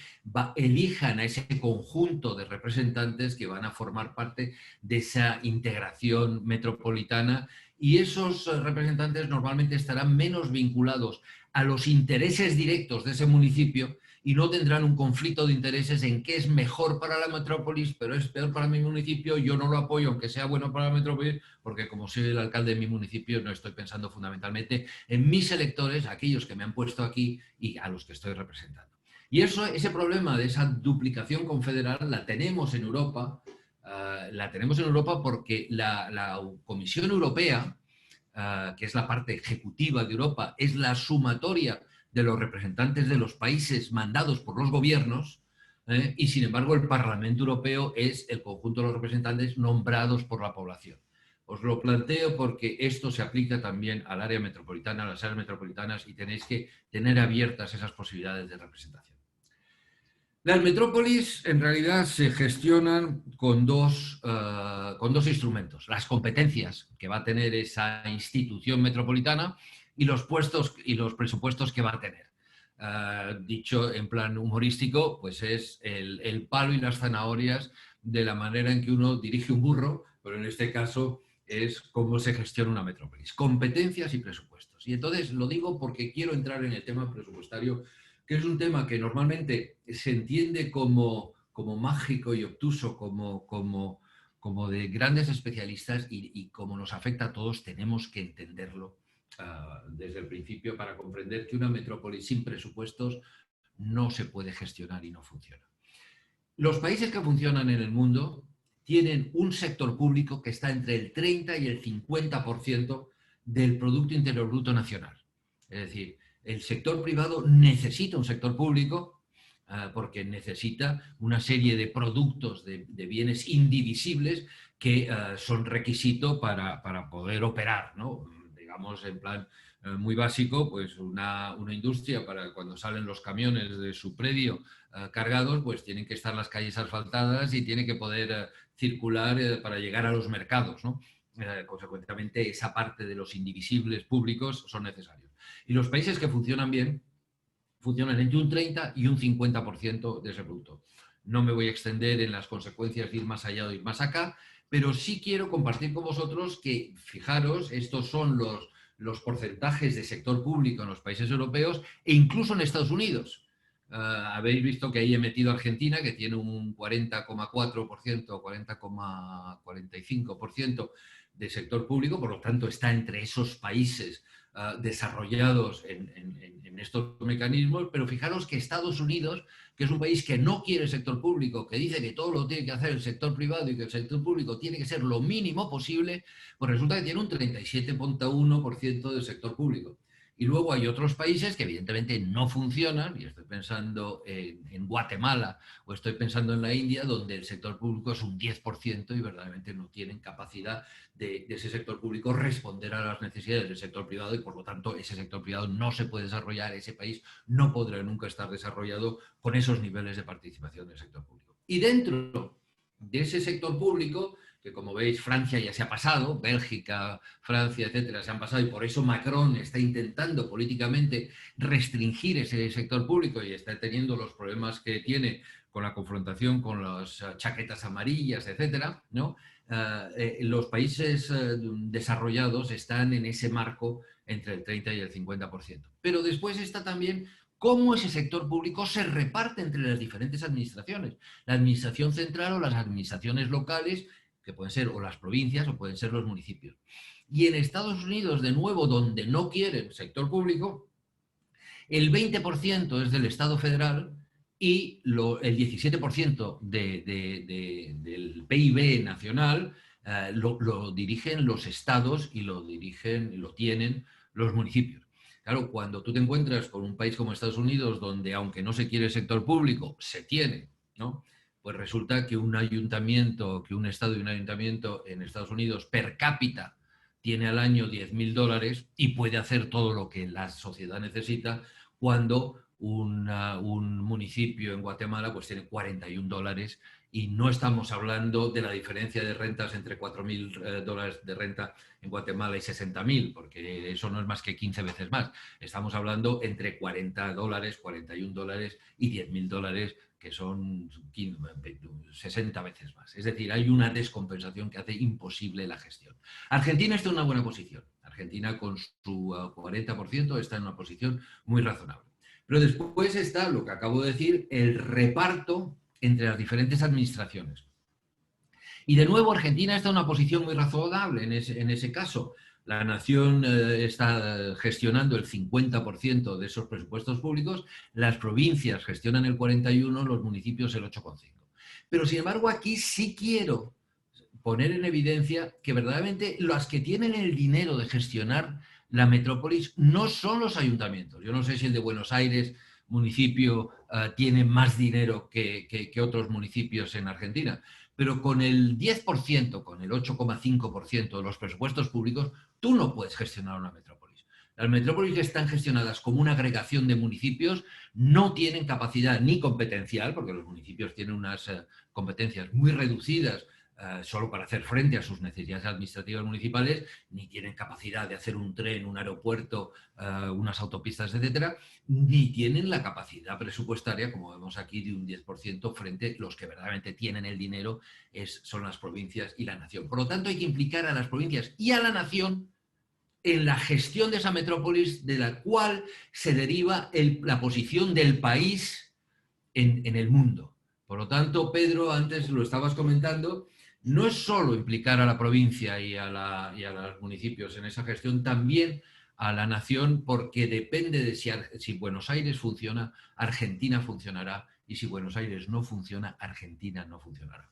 elijan a ese conjunto de representantes que van a formar parte de esa integración metropolitana, y esos representantes normalmente estarán menos vinculados a los intereses directos de ese municipio y no tendrán un conflicto de intereses en qué es mejor para la metrópolis, pero es peor para mi municipio, yo no lo apoyo aunque sea bueno para la metrópolis, porque como soy el alcalde de mi municipio no estoy pensando fundamentalmente en mis electores, aquellos que me han puesto aquí y a los que estoy representando. Y ese problema de esa duplicación confederal la tenemos en Europa, porque la Comisión Europea, que es la parte ejecutiva de Europa, es la sumatoria de los representantes de los países mandados por los gobiernos, y sin embargo el Parlamento Europeo es el conjunto de los representantes nombrados por la población. Os lo planteo porque esto se aplica también al área metropolitana, a las áreas metropolitanas, y tenéis que tener abiertas esas posibilidades de representación. Las metrópolis en realidad se gestionan con dos instrumentos: las competencias que va a tener esa institución metropolitana y los puestos y los presupuestos que va a tener. Dicho en plan humorístico, pues es el palo y las zanahorias de la manera en que uno dirige un burro, pero en este caso es cómo se gestiona una metrópolis: competencias y presupuestos. Y entonces lo digo porque quiero entrar en el tema presupuestario, que es un tema que normalmente se entiende como mágico y obtuso, como de grandes especialistas, y como nos afecta a todos tenemos que entenderlo desde el principio para comprender que una metrópoli sin presupuestos no se puede gestionar y no funciona. Los países que funcionan en el mundo tienen un sector público que está entre el 30 y el 50% del Producto Interior Bruto Nacional. Es decir, el sector privado necesita un sector público porque necesita una serie de productos, de bienes indivisibles que son requisito para poder operar, ¿no? Digamos, en plan muy básico, pues una industria, para cuando salen los camiones de su predio cargados, pues tienen que estar las calles asfaltadas y tiene que poder circular para llegar a los mercados, ¿no? Consecuentemente, esa parte de los indivisibles públicos son necesarios. Y los países que funcionan bien, funcionan entre un 30 y un 50% de ese producto. No me voy a extender en las consecuencias de ir más allá o ir más acá, pero sí quiero compartir con vosotros que, fijaros, estos son los porcentajes de sector público en los países europeos e incluso en Estados Unidos. Habéis visto que ahí he metido a Argentina, que tiene un 40,4%, 40,45% de sector público, por lo tanto está entre esos países desarrollados en estos mecanismos, pero fijaros que Estados Unidos, que es un país que no quiere sector público, que dice que todo lo tiene que hacer el sector privado y que el sector público tiene que ser lo mínimo posible, pues resulta que tiene un 37,1% del sector público. Y luego hay otros países que evidentemente no funcionan, y estoy pensando en Guatemala o estoy pensando en la India, donde el sector público es un 10% y verdaderamente no tienen capacidad de ese sector público responder a las necesidades del sector privado, y por lo tanto ese sector privado no se puede desarrollar, ese país no podrá nunca estar desarrollado con esos niveles de participación del sector público. Y dentro de ese sector público, que como veis Francia ya se ha pasado, Bélgica, Francia, etcétera, se han pasado, y por eso Macron está intentando políticamente restringir ese sector público y está teniendo los problemas que tiene con la confrontación con las chaquetas amarillas, etcétera, ¿no? Los países desarrollados están en ese marco entre el 30 y el 50%. Pero después está también cómo ese sector público se reparte entre las diferentes administraciones, la administración central o las administraciones locales, que pueden ser o las provincias o pueden ser los municipios. Y en Estados Unidos, de nuevo, donde no quieren sector público, el 20% es del Estado federal y el 17% del PIB nacional lo dirigen los estados y lo tienen los municipios. Claro, cuando tú te encuentras con un país como Estados Unidos, donde aunque no se quiere el sector público, se tiene, ¿no? Pues resulta que un ayuntamiento, que un estado y un ayuntamiento en Estados Unidos per cápita tiene al año $10.000 y puede hacer todo lo que la sociedad necesita, cuando un municipio en Guatemala pues tiene $41 y no estamos hablando de la diferencia de rentas entre $4.000 de renta en Guatemala y 60.000, porque eso no es más que 15 veces más. Estamos hablando entre $40, $41 y $10.000, que son 60 veces más. Es decir, hay una descompensación que hace imposible la gestión. Argentina está en una buena posición. Argentina con su 40% está en una posición muy razonable. Pero después está lo que acabo de decir, el reparto entre las diferentes administraciones. Y de nuevo Argentina está en una posición muy razonable en ese caso. La nación está gestionando el 50% de esos presupuestos públicos, las provincias gestionan el 41%, los municipios el 8,5%. Pero sin embargo aquí sí quiero poner en evidencia que verdaderamente los que tienen el dinero de gestionar la metrópolis no son los ayuntamientos. Yo no sé si el de Buenos Aires, municipio, tiene más dinero que otros municipios en Argentina, pero con el 10%, con el 8,5% de los presupuestos públicos, tú no puedes gestionar una metrópolis. Las metrópolis que están gestionadas como una agregación de municipios no tienen capacidad ni competencial, porque los municipios tienen unas competencias muy reducidas solo para hacer frente a sus necesidades administrativas municipales, ni tienen capacidad de hacer un tren, un aeropuerto, unas autopistas, etcétera, ni tienen la capacidad presupuestaria, como vemos aquí, de un 10% frente a los que verdaderamente tienen el dinero, son las provincias y la nación. Por lo tanto, hay que implicar a las provincias y a la nación en la gestión de esa metrópolis, de la cual se deriva la posición del país en el mundo. Por lo tanto, Pedro, antes lo estabas comentando, no es solo implicar a la provincia y a los municipios en esa gestión, también a la nación, porque depende de si Buenos Aires funciona, Argentina funcionará, y si Buenos Aires no funciona, Argentina no funcionará.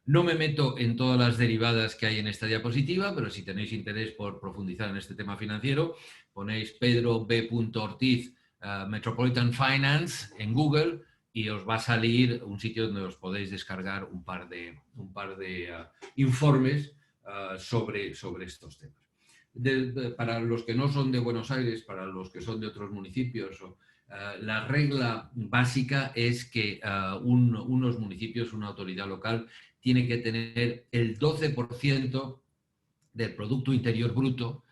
No me meto en todas las derivadas que hay en esta diapositiva, pero si tenéis interés por profundizar en este tema financiero, ponéis Pedro B. Ortiz Metropolitan Finance en Google y os va a salir un sitio donde os podéis descargar un par de informes sobre estos temas. Para los que no son de Buenos Aires, para los que son de otros municipios, la regla básica es que unos municipios, una autoridad local, tiene que tener el 12% del Producto Interior Bruto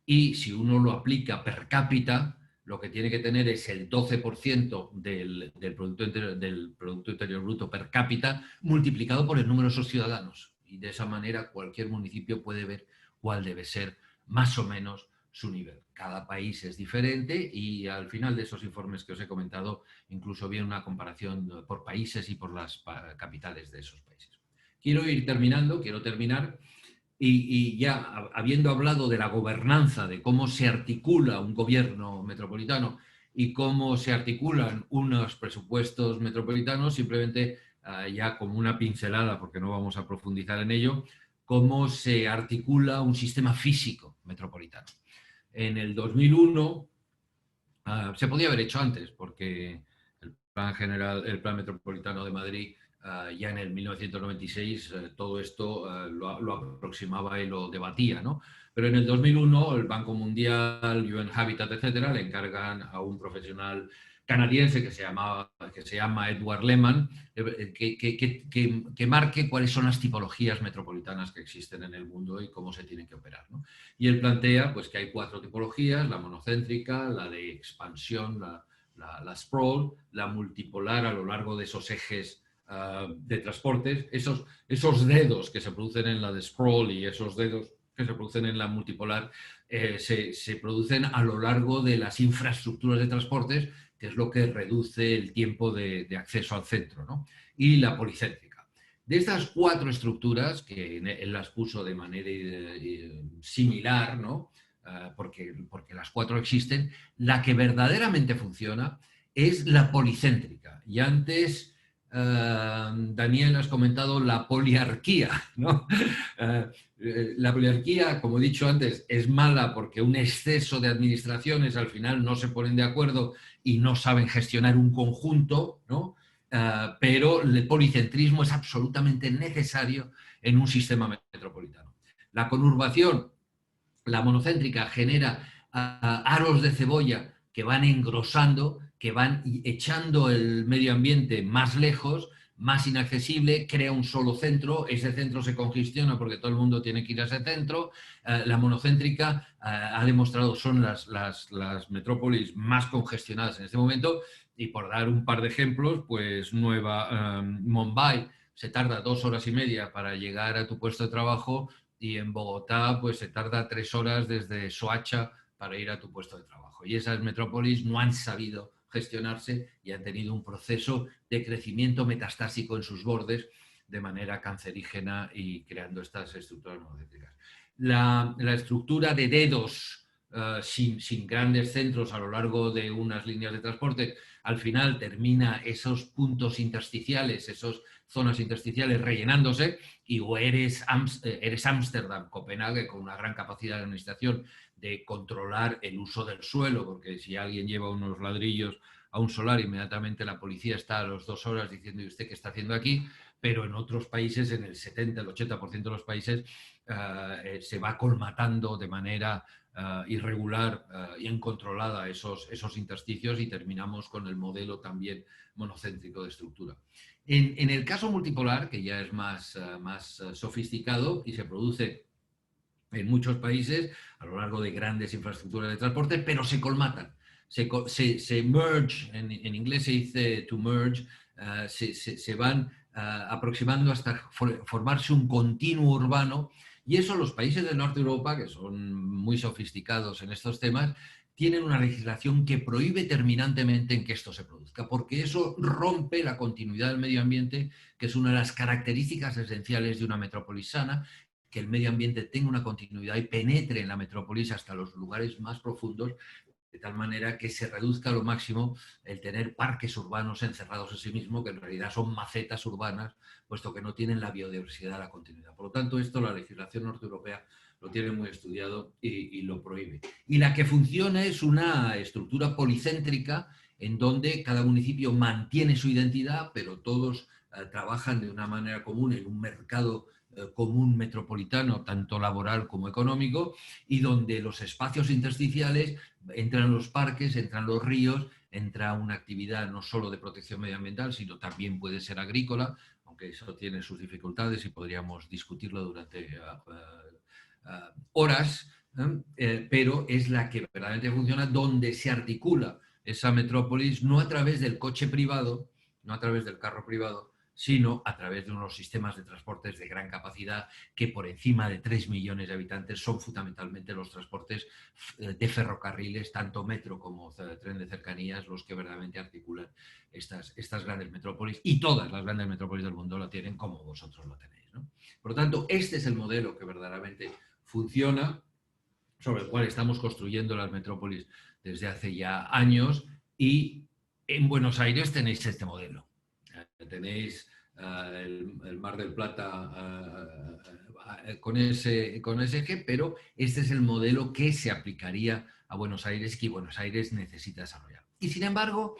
y si uno lo aplica per cápita, lo que tiene que tener es el 12% del Producto Interior Bruto per cápita multiplicado por el número de esos ciudadanos. Y de esa manera cualquier municipio puede ver cuál debe ser más o menos su nivel. Cada país es diferente y al final de esos informes que os he comentado incluso viene una comparación por países y por las capitales de esos países. Quiero terminar y ya habiendo hablado de la gobernanza, de cómo se articula un gobierno metropolitano y cómo se articulan unos presupuestos metropolitanos, simplemente ya como una pincelada, porque no vamos a profundizar en ello, cómo se articula un sistema físico metropolitano. En el 2001 se podía haber hecho antes, porque el Plan Metropolitano de Madrid, ya en el 1996 todo esto lo aproximaba y lo debatía, ¿no? Pero en el 2001 el Banco Mundial, UN Habitat, etcétera, le encargan a un profesional canadiense que se llama Edward Lehman, que marque cuáles son las tipologías metropolitanas que existen en el mundo y cómo se tienen que operar, ¿no? Y él plantea pues, que hay 4 tipologías: la monocéntrica, la de expansión, la sprawl, la multipolar a lo largo de esos ejes de transportes, esos dedos que se producen en la de sprawl y esos dedos que se producen en la multipolar se producen a lo largo de las infraestructuras de transportes, que es lo que reduce el tiempo de acceso al centro, ¿no? Y la policéntrica. De estas 4 estructuras, que él las puso de manera similar, ¿no? Porque las 4 existen, la que verdaderamente funciona es la policéntrica. Y antes Daniel, has comentado la poliarquía, ¿no? La poliarquía, como he dicho antes, es mala porque un exceso de administraciones al final no se ponen de acuerdo y no saben gestionar un conjunto, ¿no? Pero el policentrismo es absolutamente necesario en un sistema metropolitano. La conurbación, la monocéntrica, genera aros de cebolla que van engrosando, que van echando el medio ambiente más lejos, más inaccesible, crea un solo centro, ese centro se congestiona porque todo el mundo tiene que ir a ese centro. La monocéntrica ha demostrado son las metrópolis más congestionadas en este momento, y por dar un par de ejemplos, pues Mumbai se tarda 2 horas y media para llegar a tu puesto de trabajo, y en Bogotá pues se tarda 3 horas desde Soacha para ir a tu puesto de trabajo. Y esas metrópolis no han sabido gestionarse y han tenido un proceso de crecimiento metastásico en sus bordes de manera cancerígena y creando estas estructuras monocéntricas. La estructura de dedos sin grandes centros a lo largo de unas líneas de transporte, al final termina esos puntos intersticiales, esas zonas intersticiales rellenándose, y o eres Ámsterdam, Copenhague, con una gran capacidad de administración de controlar el uso del suelo, porque si alguien lleva unos ladrillos a un solar, inmediatamente la policía está a las 2 horas diciendo: ¿y usted qué está haciendo aquí? Pero en otros países, en el 70, el 80% de los países, se va colmatando de manera irregular y incontrolada esos intersticios, y terminamos con el modelo también monocéntrico de estructura. En el caso multipolar, que ya es más sofisticado y se produce en muchos países a lo largo de grandes infraestructuras de transporte, pero se colmatan, se merge, en inglés se dice to merge, se van aproximando hasta formarse un continuo urbano, y eso los países del norte de Europa, que son muy sofisticados en estos temas, tienen una legislación que prohíbe terminantemente en que esto se produzca, porque eso rompe la continuidad del medio ambiente, que es una de las características esenciales de una metrópolis sana, que el medio ambiente tenga una continuidad y penetre en la metrópolis hasta los lugares más profundos, de tal manera que se reduzca a lo máximo el tener parques urbanos encerrados en sí mismos, que en realidad son macetas urbanas, puesto que no tienen la biodiversidad de la continuidad. Por lo tanto, esto la legislación norteeuropea lo tiene muy estudiado y lo prohíbe. Y la que funciona es una estructura policéntrica, en donde cada municipio mantiene su identidad, pero todos trabajan de una manera común en un mercado común metropolitano, tanto laboral como económico, y donde los espacios intersticiales entran los parques, entran los ríos, entra una actividad no solo de protección medioambiental, sino también puede ser agrícola, aunque eso tiene sus dificultades y podríamos discutirlo durante horas, pero es la que verdaderamente funciona, donde se articula esa metrópolis no a través del coche privado, no a través del carro privado, sino a través de unos sistemas de transportes de gran capacidad, que por encima de 3 millones de habitantes son fundamentalmente los transportes de ferrocarriles, tanto metro como tren de cercanías, los que verdaderamente articulan estas grandes metrópolis, y todas las grandes metrópolis del mundo lo tienen como vosotros lo tenéis, ¿no? Por lo tanto, este es el modelo que verdaderamente funciona, sobre el cual estamos construyendo las metrópolis desde hace ya años, y en Buenos Aires tenéis este modelo. Tenéis el Mar del Plata con ese eje, pero este es el modelo que se aplicaría a Buenos Aires, que Buenos Aires necesita desarrollar. Y sin embargo,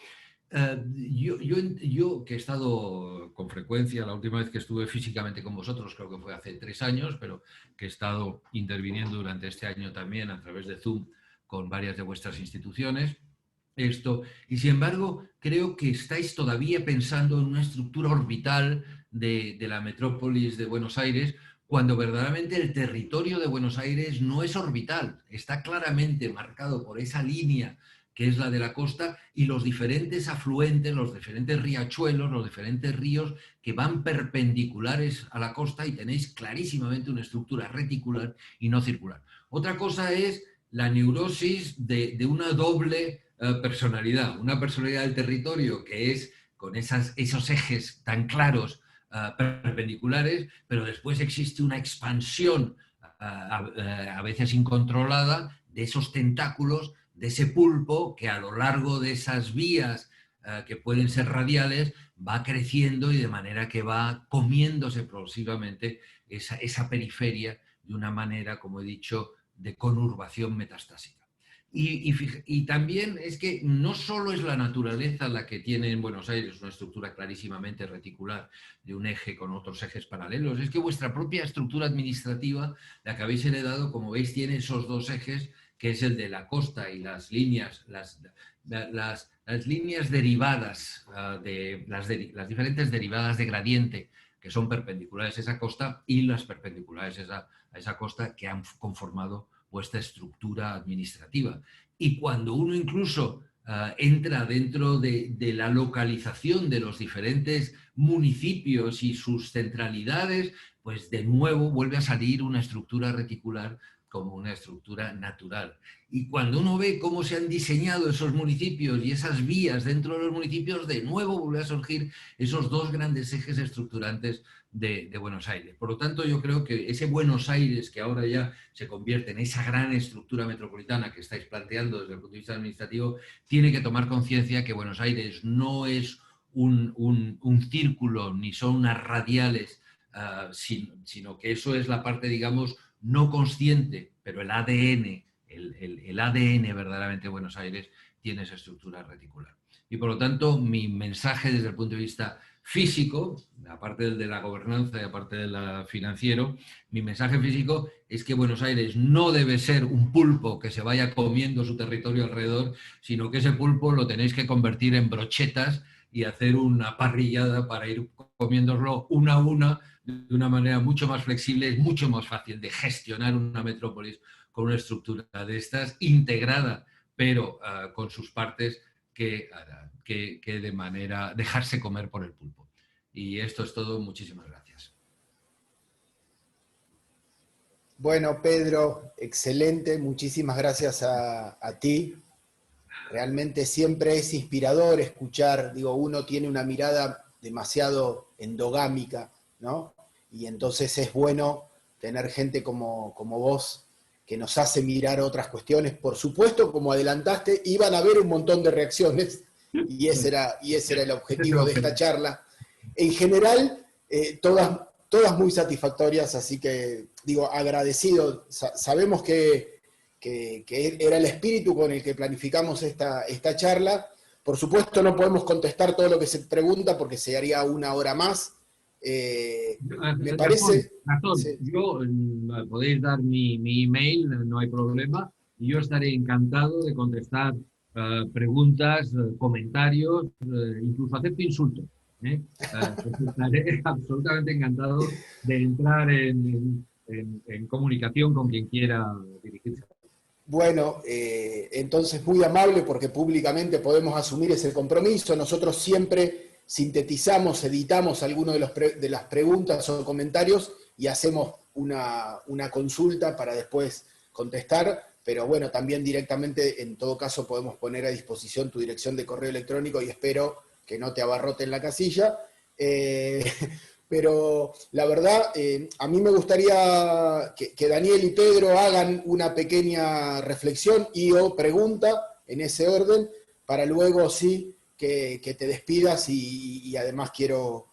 yo que he estado con frecuencia, la última vez que estuve físicamente con vosotros creo que fue hace 3 años, pero que he estado interviniendo durante este año también a través de Zoom con varias de vuestras instituciones, y sin embargo creo que estáis todavía pensando en una estructura orbital de la metrópolis de Buenos Aires, cuando verdaderamente el territorio de Buenos Aires no es orbital, está claramente marcado por esa línea que es la de la costa, y los diferentes afluentes, los diferentes riachuelos, los diferentes ríos que van perpendiculares a la costa, y tenéis clarísimamente una estructura reticular y no circular. Otra cosa es la neurosis de una doble personalidad, una personalidad del territorio que es con esos ejes tan claros perpendiculares, pero después existe una expansión a veces incontrolada de esos tentáculos, de ese pulpo que a lo largo de esas vías que pueden ser radiales va creciendo, y de manera que va comiéndose progresivamente esa periferia de una manera, como he dicho, de conurbación metastásica. Y también es que no solo es la naturaleza la que tiene en Buenos Aires una estructura clarísimamente reticular de un eje con otros ejes paralelos, es que vuestra propia estructura administrativa, la que habéis heredado, como veis, tiene esos 2 ejes, que es el de la costa y las líneas, las las líneas derivadas, las diferentes derivadas de gradiente que son perpendiculares a esa costa y las perpendiculares a esa costa que han conformado vuestra estructura administrativa. Y cuando uno incluso entra dentro de la localización de los diferentes municipios y sus centralidades, pues de nuevo vuelve a salir una estructura reticular como una estructura natural. Y cuando uno ve cómo se han diseñado esos municipios y esas vías dentro de los municipios, de nuevo vuelve a surgir esos dos grandes ejes estructurantes de Buenos Aires. Por lo tanto, yo creo que ese Buenos Aires, que ahora ya se convierte en esa gran estructura metropolitana que estáis planteando desde el punto de vista administrativo, tiene que tomar conciencia que Buenos Aires no es un círculo ni son unas radiales, sino que eso es la parte, digamos, no consciente, pero el ADN, el ADN verdaderamente de Buenos Aires tiene esa estructura reticular. Y por lo tanto, mi mensaje desde el punto de vista físico, aparte del de la gobernanza y aparte del financiero, mi mensaje físico es que Buenos Aires no debe ser un pulpo que se vaya comiendo su territorio alrededor, sino que ese pulpo lo tenéis que convertir en brochetas y hacer una parrillada para ir comiéndolo una a una de una manera mucho más flexible. Es mucho más fácil de gestionar una metrópolis con una estructura de estas integrada, pero con sus partes que de manera dejarse comer por el pulpo. Y esto es todo. Muchísimas gracias. Bueno, Pedro, excelente. Muchísimas gracias a ti. Realmente siempre es inspirador escuchar, digo, uno tiene una mirada demasiado endogámica, ¿no? Y entonces es bueno tener gente como vos que nos hace mirar otras cuestiones. Por supuesto, como adelantaste, iban a haber un montón de reacciones y ese era el objetivo de esta charla. En general, todas muy satisfactorias, así que, digo, agradecido. Sabemos que era el espíritu con el que planificamos esta charla. Por supuesto, no podemos contestar todo lo que se pregunta porque se haría una hora más. Me parece... Gastón, sí. yo podéis dar mi email, no hay problema, y yo estaré encantado de contestar preguntas, comentarios, incluso acepto insultos. Estaré absolutamente encantado de entrar en comunicación con quien quiera dirigirse. Bueno, entonces muy amable porque públicamente podemos asumir ese compromiso. Nosotros siempre sintetizamos, editamos algunas de las preguntas o comentarios y hacemos una consulta para después contestar, pero bueno, también directamente en todo caso podemos poner a disposición tu dirección de correo electrónico y espero que no te abarroten la casilla. Pero la verdad, a mí me gustaría que Daniel y Pedro hagan una pequeña reflexión y o pregunta en ese orden, para luego sí que te despidas y además quiero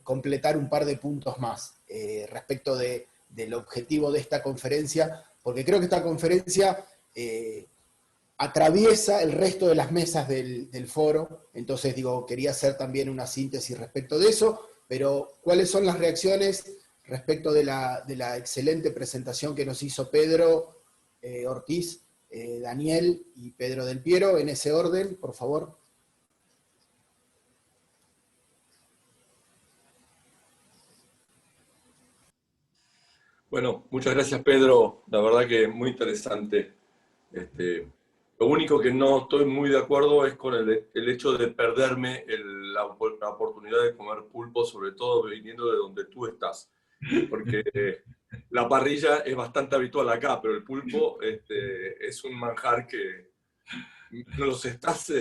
completar un par de puntos más respecto del objetivo de esta conferencia, porque creo que esta conferencia atraviesa el resto de las mesas del foro, entonces digo, quería hacer también una síntesis respecto de eso. Pero, ¿cuáles son las reacciones respecto de la excelente presentación que nos hizo Pedro Ortiz, Daniel y Pedro Del Piero? En ese orden, por favor. Bueno, muchas gracias, Pedro. La verdad que muy interesante. Lo único que no estoy muy de acuerdo es con el hecho de perderme la oportunidad de comer pulpo, sobre todo viniendo de donde tú estás. Porque la parrilla es bastante habitual acá, pero el pulpo es un manjar que nos estás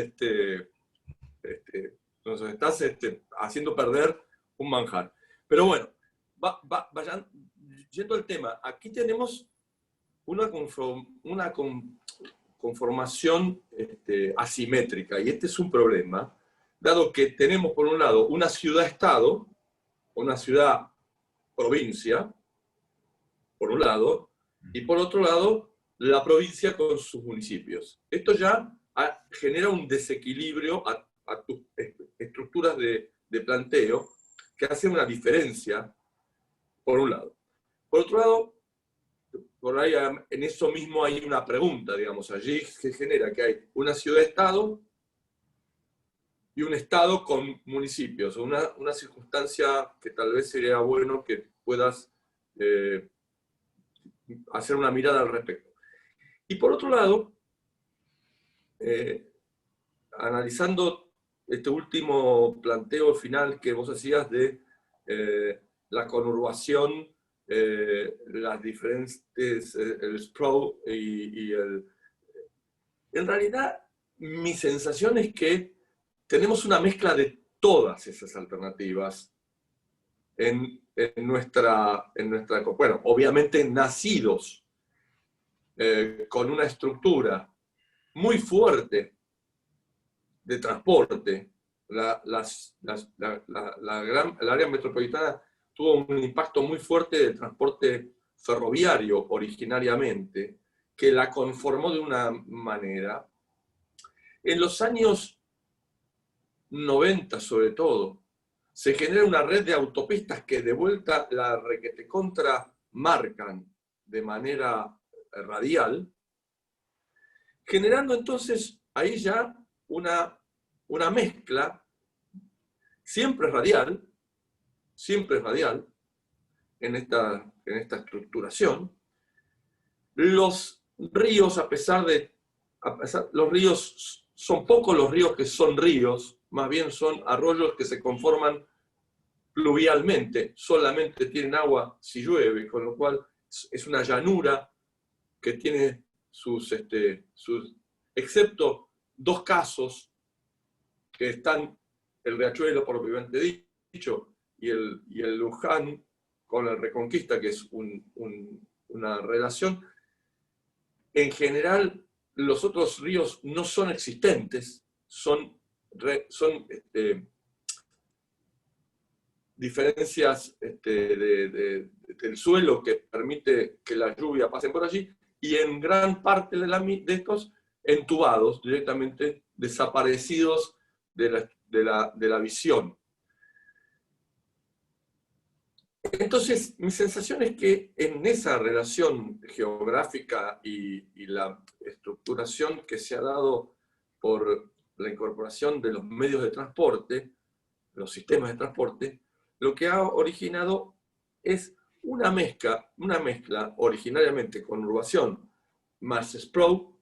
haciendo perder un manjar. Pero bueno, vayan yendo al tema. Aquí tenemos una conformación asimétrica, y este es un problema, dado que tenemos por un lado una ciudad-estado, una ciudad-provincia, por un lado, y por otro lado la provincia con sus municipios. Esto ya genera un desequilibrio a tus estructuras de planteo que hace una diferencia, por un lado. Por otro lado, por ahí en eso mismo hay una pregunta, digamos, allí se genera que hay una ciudad-estado y un Estado con municipios. Una circunstancia que tal vez sería bueno que puedas hacer una mirada al respecto. Y por otro lado, analizando este último planteo final que vos hacías de la conurbación, las diferentes, el sprawl y el... En realidad, mi sensación es que tenemos una mezcla de todas esas alternativas en nuestra... Bueno, obviamente nacidos con una estructura muy fuerte de transporte. El área metropolitana tuvo un impacto muy fuerte del transporte ferroviario originariamente, que la conformó de una manera. En los años 90, sobre todo, se genera una red de autopistas que de vuelta la requete contra marcan de manera radial, generando entonces ahí ya una mezcla, siempre radial en esta estructuración. Los ríos, los ríos son pocos los ríos que son ríos, más bien son arroyos que se conforman pluvialmente, solamente tienen agua si llueve, con lo cual es una llanura que tiene excepto dos casos que están, el Riachuelo, por propiamente dicho, y el Luján con la Reconquista, que es una relación. En general, los otros ríos no son existentes, son diferencias del suelo que permite que la lluvia pase por allí, y en gran parte de estos entubados, directamente desaparecidos de la visión. Entonces, mi sensación es que en esa relación geográfica y la estructuración que se ha dado por la incorporación de los medios de transporte, los sistemas de transporte, lo que ha originado es una mezcla originariamente conurbación más sprawl,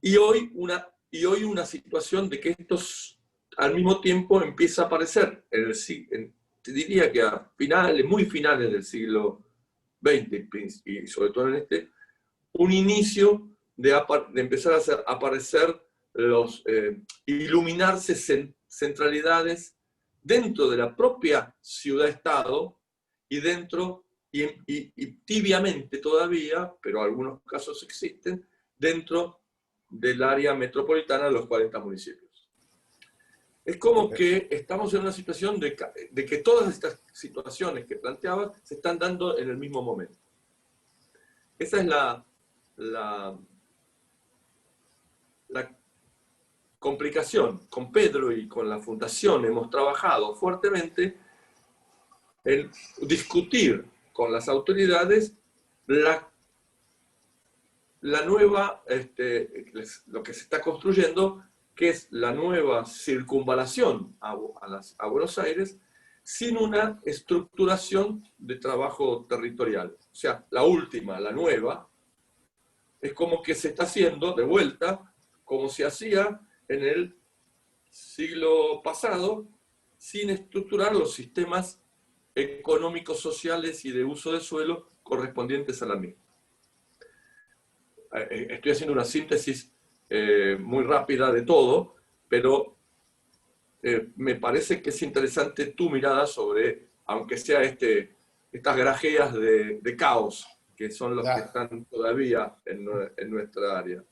y hoy una situación de que estos al mismo tiempo empieza a aparecer te diría que a muy finales del siglo XX, y sobre todo en un inicio de empezar a aparecer iluminarse centralidades dentro de la propia ciudad-estado y tibiamente todavía, pero algunos casos existen, dentro del área metropolitana de los 40 municipios. Es como que estamos en una situación de que todas estas situaciones que planteaba se están dando en el mismo momento. Esa es la complicación. Con Pedro y con la Fundación hemos trabajado fuertemente en discutir con las autoridades la nueva, lo que se está construyendo, que es la nueva circunvalación a Buenos Aires, sin una estructuración de trabajo territorial. O sea, la última, la nueva, es como que se está haciendo de vuelta, como se hacía en el siglo pasado, sin estructurar los sistemas económicos, sociales y de uso de suelo correspondientes a la misma. Estoy haciendo una síntesis muy rápida de todo, pero me parece que es interesante tu mirada sobre, aunque sea estas grajeas de caos, que son los que están todavía en nuestra área.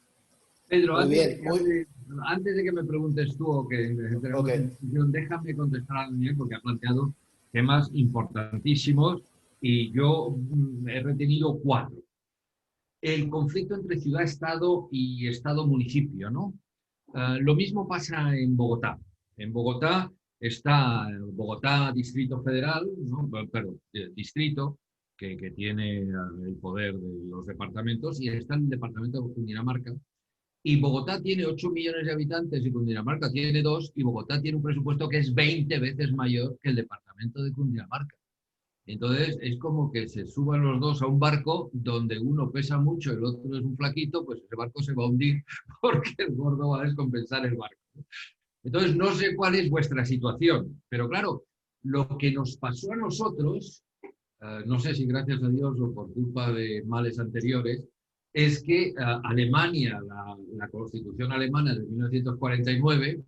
Pedro, antes de que me preguntes tú o que déjame contestar a Daniel, porque ha planteado temas importantísimos y yo he retenido 4. El conflicto entre ciudad-estado y estado-municipio, ¿no? Lo mismo pasa en Bogotá. En Bogotá está Bogotá Distrito Federal, ¿no? Perdón, distrito, que tiene el poder de los departamentos, y está el departamento de Cundinamarca, Y Bogotá tiene 8 millones de habitantes y Cundinamarca tiene 2, y Bogotá tiene un presupuesto que es 20 veces mayor que el departamento de Cundinamarca. Entonces es como que se suban los dos a un barco donde uno pesa mucho y el otro es un flaquito, pues ese barco se va a hundir porque el gordo va a descompensar el barco. Entonces no sé cuál es vuestra situación, pero claro, lo que nos pasó a nosotros, no sé si gracias a Dios o por culpa de males anteriores, es que Alemania, la Constitución alemana de 1949,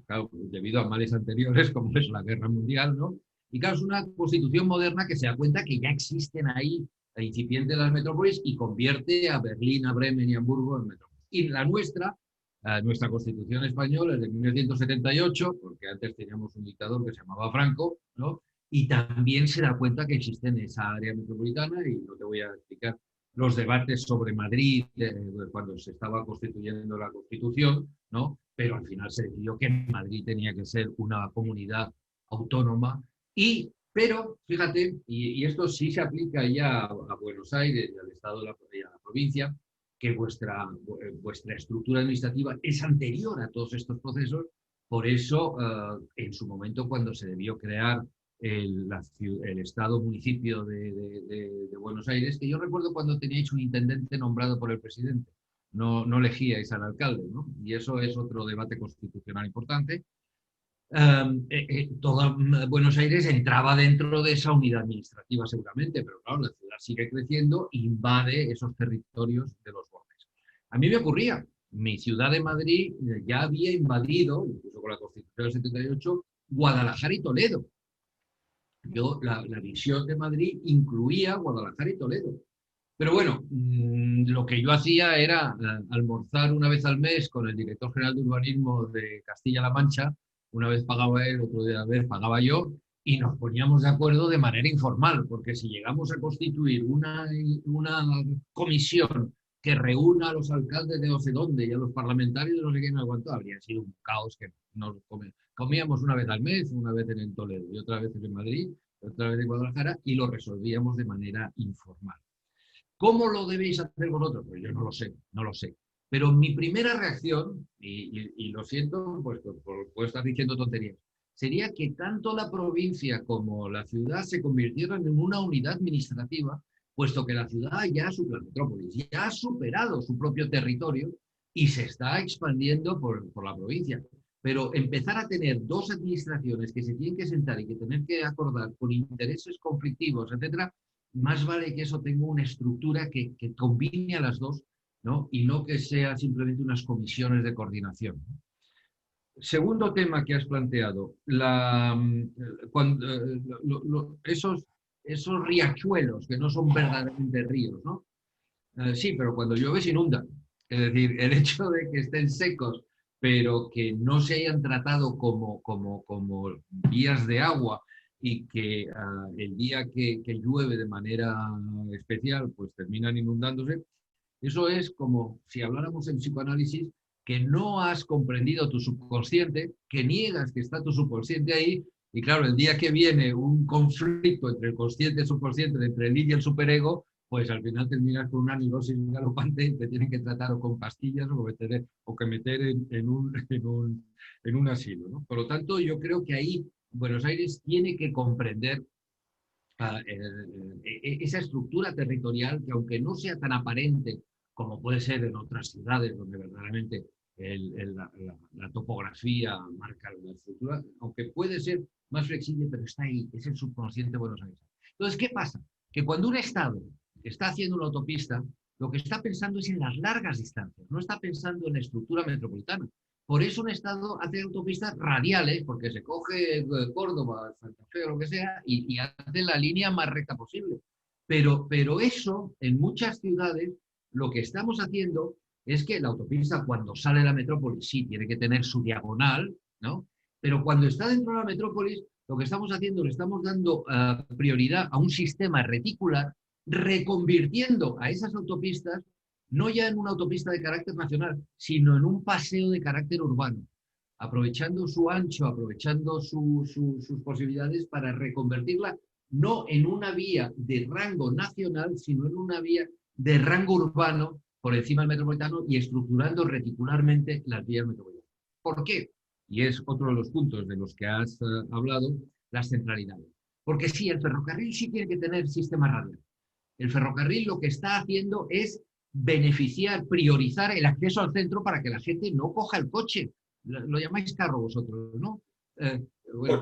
claro, debido a males anteriores como es la Guerra Mundial, ¿no? Y claro, es una constitución moderna que se da cuenta que ya existen ahí incipientes las metrópolis y convierte a Berlín, a Bremen y Hamburgo en metrópolis. Y la nuestra constitución española es de 1978, porque antes teníamos un dictador que se llamaba Franco, ¿no? Y también se da cuenta que existe en esa área metropolitana, y no te voy a explicar los debates sobre Madrid cuando se estaba constituyendo la Constitución, ¿no? Pero al final se decidió que Madrid tenía que ser una comunidad autónoma. Pero, fíjate, y esto sí se aplica ya a Buenos Aires y al Estado y a la provincia, que vuestra estructura administrativa es anterior a todos estos procesos. Por eso, en su momento, cuando se debió crear el Estado-municipio de Buenos Aires, que yo recuerdo cuando teníais un intendente nombrado por el presidente, no elegíais al alcalde, ¿no? Y eso es otro debate constitucional importante. Toda Buenos Aires entraba dentro de esa unidad administrativa seguramente, pero claro, la ciudad sigue creciendo e invade esos territorios de los bordes. A mí me ocurría, mi ciudad de Madrid ya había invadido, incluso con la Constitución del 78, Guadalajara y Toledo. La visión de Madrid incluía Guadalajara y Toledo. Pero bueno, lo que yo hacía era almorzar una vez al mes con el director general de urbanismo de Castilla-La Mancha. Una vez pagaba él, otra vez pagaba yo, y nos poníamos de acuerdo de manera informal, porque si llegamos a constituir una comisión que reúna a los alcaldes de no sé dónde y a los parlamentarios de no sé qué, no cuánto, habría sido un caos que nos comíamos una vez al mes, una vez en Toledo y otra vez en Madrid, otra vez en Guadalajara, y lo resolvíamos de manera informal. ¿Cómo lo debéis hacer vosotros? Pues yo no lo sé. Pero mi primera reacción, y lo siento, pues por estar diciendo tonterías, sería que tanto la provincia como la ciudad se convirtieran en una unidad administrativa, puesto que la ciudad ya es una metrópolis, ya ha superado su propio territorio y se está expandiendo por la provincia. Pero empezar a tener dos administraciones que se tienen que sentar y que tener que acordar con intereses conflictivos, etcétera, más vale que eso tenga una estructura que combine a las dos, ¿no? Y no que sea simplemente unas comisiones de coordinación. Segundo tema que has planteado, esos riachuelos que no son verdaderamente ríos, ¿no? Sí, pero cuando llueve se inundan. Es decir, el hecho de que estén secos, pero que no se hayan tratado como vías de agua, y que el día que llueve de manera especial, pues terminan inundándose. Eso es como si habláramos en psicoanálisis, que no has comprendido tu subconsciente, que niegas que está tu subconsciente ahí, y claro, el día que viene un conflicto entre el consciente y el subconsciente, entre el id y el superego, pues al final terminas con una neurosis galopante y te tienen que tratar o con pastillas o que meter en un asilo, ¿no? Por lo tanto, yo creo que ahí Buenos Aires tiene que comprender esa estructura territorial que, aunque no sea tan aparente como puede ser en otras ciudades donde verdaderamente la topografía marca la estructura, aunque puede ser más flexible, pero está ahí, es el subconsciente de Buenos Aires. Entonces, ¿qué pasa? Que cuando un Estado está haciendo una autopista, lo que está pensando es en las largas distancias, no está pensando en la estructura metropolitana. Por eso un Estado hace autopistas radiales, porque se coge Córdoba, Santa Fe o lo que sea, y hace la línea más recta posible. Pero eso, en muchas ciudades, lo que estamos haciendo es que la autopista, cuando sale de la metrópolis, sí, tiene que tener su diagonal, ¿no? Pero cuando está dentro de la metrópolis, lo que estamos haciendo, le estamos dando prioridad a un sistema reticular, reconvirtiendo a esas autopistas no ya en una autopista de carácter nacional, sino en un paseo de carácter urbano, aprovechando su ancho, aprovechando sus posibilidades para reconvertirla no en una vía de rango nacional, sino en una vía de rango urbano por encima del metropolitano y estructurando reticularmente las vías metropolitanas. ¿Por qué? Y es otro de los puntos de los que has hablado, las centralidades. Porque sí, el ferrocarril sí tiene que tener sistema radial. El ferrocarril lo que está haciendo es beneficiar, priorizar el acceso al centro para que la gente no coja el coche. Lo llamáis carro vosotros, ¿no? Bueno,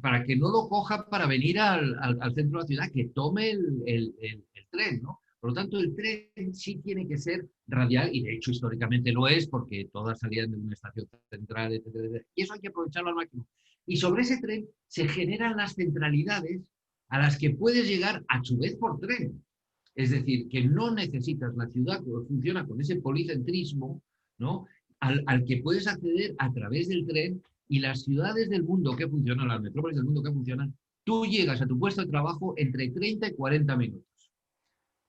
para que no lo coja para venir al centro de la ciudad, que tome el tren, ¿no? Por lo tanto, el tren sí tiene que ser radial, y de hecho históricamente lo es, porque todas salían de una estación central, etcétera, etcétera. Y eso hay que aprovecharlo al máximo. Y sobre ese tren se generan las centralidades a las que puedes llegar a su vez por tren. Es decir, que no necesitas la ciudad, funciona con ese policentrismo, ¿no? Al que puedes acceder a través del tren, y las ciudades del mundo que funcionan, las metrópolis del mundo que funcionan, tú llegas a tu puesto de trabajo entre 30 y 40 minutos.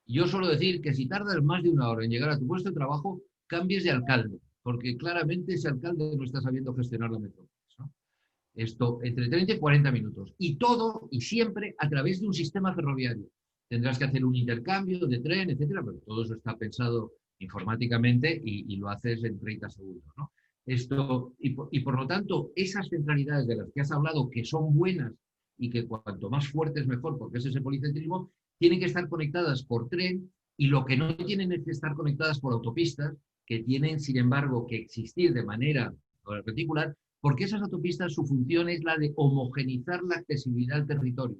Yo suelo decir que si tardas más de una hora en llegar a tu puesto de trabajo, cambies de alcalde, porque claramente ese alcalde no está sabiendo gestionar la metrópolis, ¿no? Esto entre 30 y 40 minutos. Y todo y siempre a través de un sistema ferroviario. Tendrás que hacer un intercambio de tren, etcétera, pero todo eso está pensado informáticamente y lo haces en 30 segundos, ¿no? Y por lo tanto, esas centralidades de las que has hablado, que son buenas y que cuanto más fuertes mejor, porque es ese policentrismo, tienen que estar conectadas por tren, y lo que no tienen es que estar conectadas por autopistas, que tienen, sin embargo, que existir de manera reticular, porque esas autopistas, su función es la de homogeneizar la accesibilidad al territorio.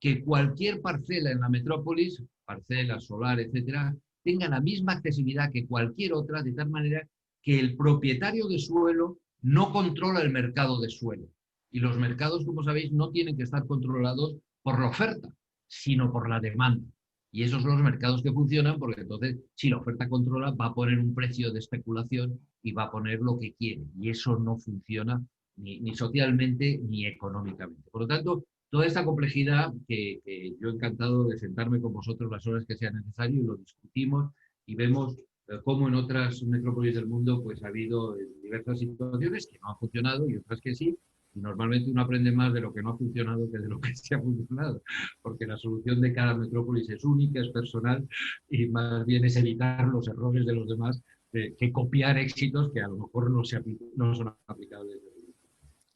Que cualquier parcela en la metrópolis, parcela, solar, etcétera, tenga la misma accesibilidad que cualquier otra, de tal manera que el propietario de suelo no controla el mercado de suelo. Y los mercados, como sabéis, no tienen que estar controlados por la oferta, sino por la demanda. Y esos son los mercados que funcionan, porque entonces, si la oferta controla, va a poner un precio de especulación y va a poner lo que quiere. Y eso no funciona ni socialmente ni económicamente. Por lo tanto, toda esta complejidad que yo encantado de sentarme con vosotros las horas que sea necesario, y lo discutimos y vemos cómo en otras metrópolis del mundo pues ha habido diversas situaciones que no han funcionado y otras que sí. Y normalmente uno aprende más de lo que no ha funcionado que de lo que sí ha funcionado, porque la solución de cada metrópolis es única, es personal, y más bien es evitar los errores de los demás que copiar éxitos que a lo mejor no son aplicables.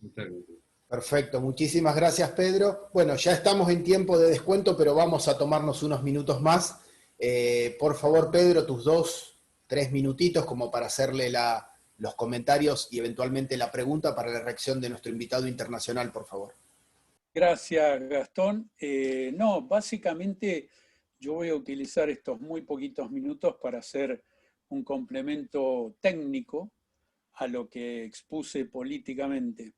Muchas gracias. Perfecto, muchísimas gracias, Pedro. Bueno, ya estamos en tiempo de descuento, pero vamos a tomarnos unos minutos más. Por favor, Pedro, tus 2-3 minutitos como para hacerle los comentarios y eventualmente la pregunta para la reacción de nuestro invitado internacional, por favor. Gracias, Gastón. No, básicamente yo voy a utilizar estos muy poquitos minutos para hacer un complemento técnico a lo que expuse políticamente.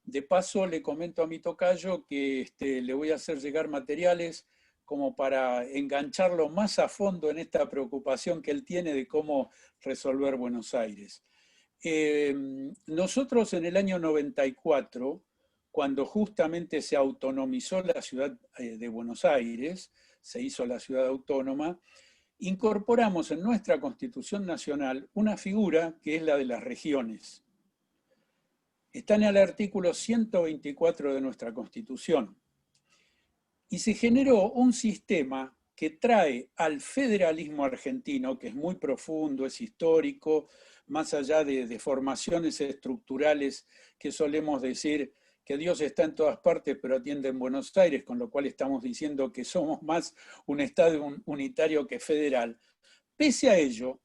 De paso, le comento a mi tocayo que le voy a hacer llegar materiales como para engancharlo más a fondo en esta preocupación que él tiene de cómo resolver Buenos Aires. Nosotros en el año 94, cuando justamente se autonomizó la ciudad de Buenos Aires, se hizo la ciudad autónoma, incorporamos en nuestra Constitución Nacional una figura que es la de las regiones. Está en el artículo 124 de nuestra Constitución. Y se generó un sistema que trae al federalismo argentino, que es muy profundo, es histórico, más allá de formaciones estructurales que solemos decir que Dios está en todas partes pero atiende en Buenos Aires, con lo cual estamos diciendo que somos más un Estado unitario que federal. Pese a ello,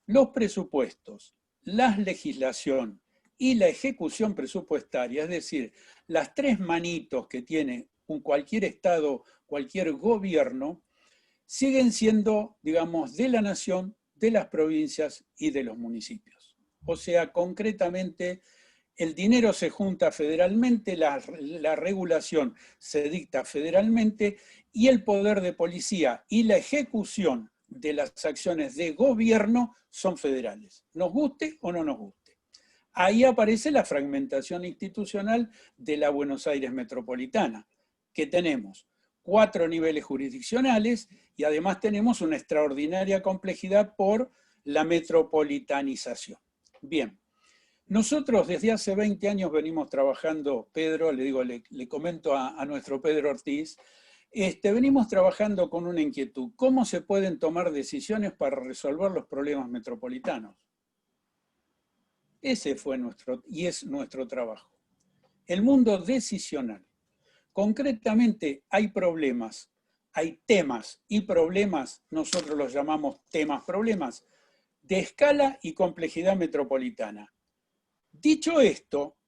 los presupuestos, la legislación y la ejecución presupuestaria, es decir, las tres manitos que tiene cualquier Estado, cualquier gobierno, siguen siendo, digamos, de la nación, de las provincias y de los municipios. O sea, concretamente, el dinero se junta federalmente, la regulación se dicta federalmente, y el poder de policía y la ejecución de las acciones de gobierno son federales, nos guste o no nos guste. Ahí aparece la fragmentación institucional de la Buenos Aires metropolitana, que tenemos 4 niveles jurisdiccionales y además tenemos una extraordinaria complejidad por la metropolitanización. Bien, nosotros desde hace 20 años venimos trabajando, Pedro, le comento a nuestro Pedro Ortiz, venimos trabajando con una inquietud. ¿Cómo se pueden tomar decisiones para resolver los problemas metropolitanos? Ese fue y es nuestro trabajo. El mundo decisional. Concretamente, hay problemas, hay temas y problemas, nosotros los llamamos temas-problemas, de escala y complejidad metropolitana. Dicho esto,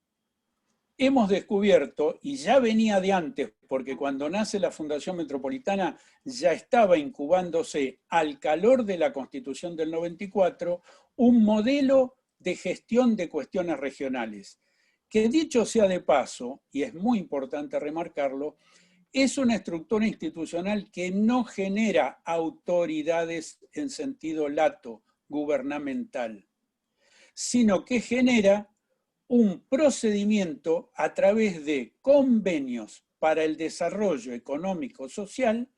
hemos descubierto, y ya venía de antes, porque cuando nace la Fundación Metropolitana ya estaba incubándose al calor de la Constitución del 94, un modelo de gestión de cuestiones regionales, que dicho sea de paso, y es muy importante remarcarlo, es una estructura institucional que no genera autoridades en sentido lato, gubernamental, sino que genera un procedimiento a través de convenios para el desarrollo económico-social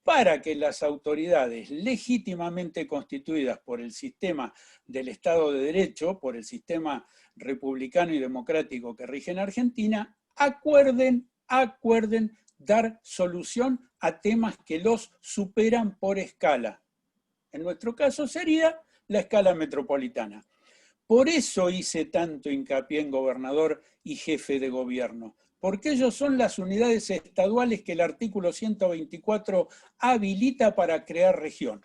para que las autoridades legítimamente constituidas por el sistema del Estado de Derecho, por el sistema republicano y democrático que rige en Argentina, acuerden dar solución a temas que los superan por escala. En nuestro caso sería la escala metropolitana. Por eso hice tanto hincapié en gobernador y jefe de gobierno, porque ellos son las unidades estaduales que el artículo 124 habilita para crear región.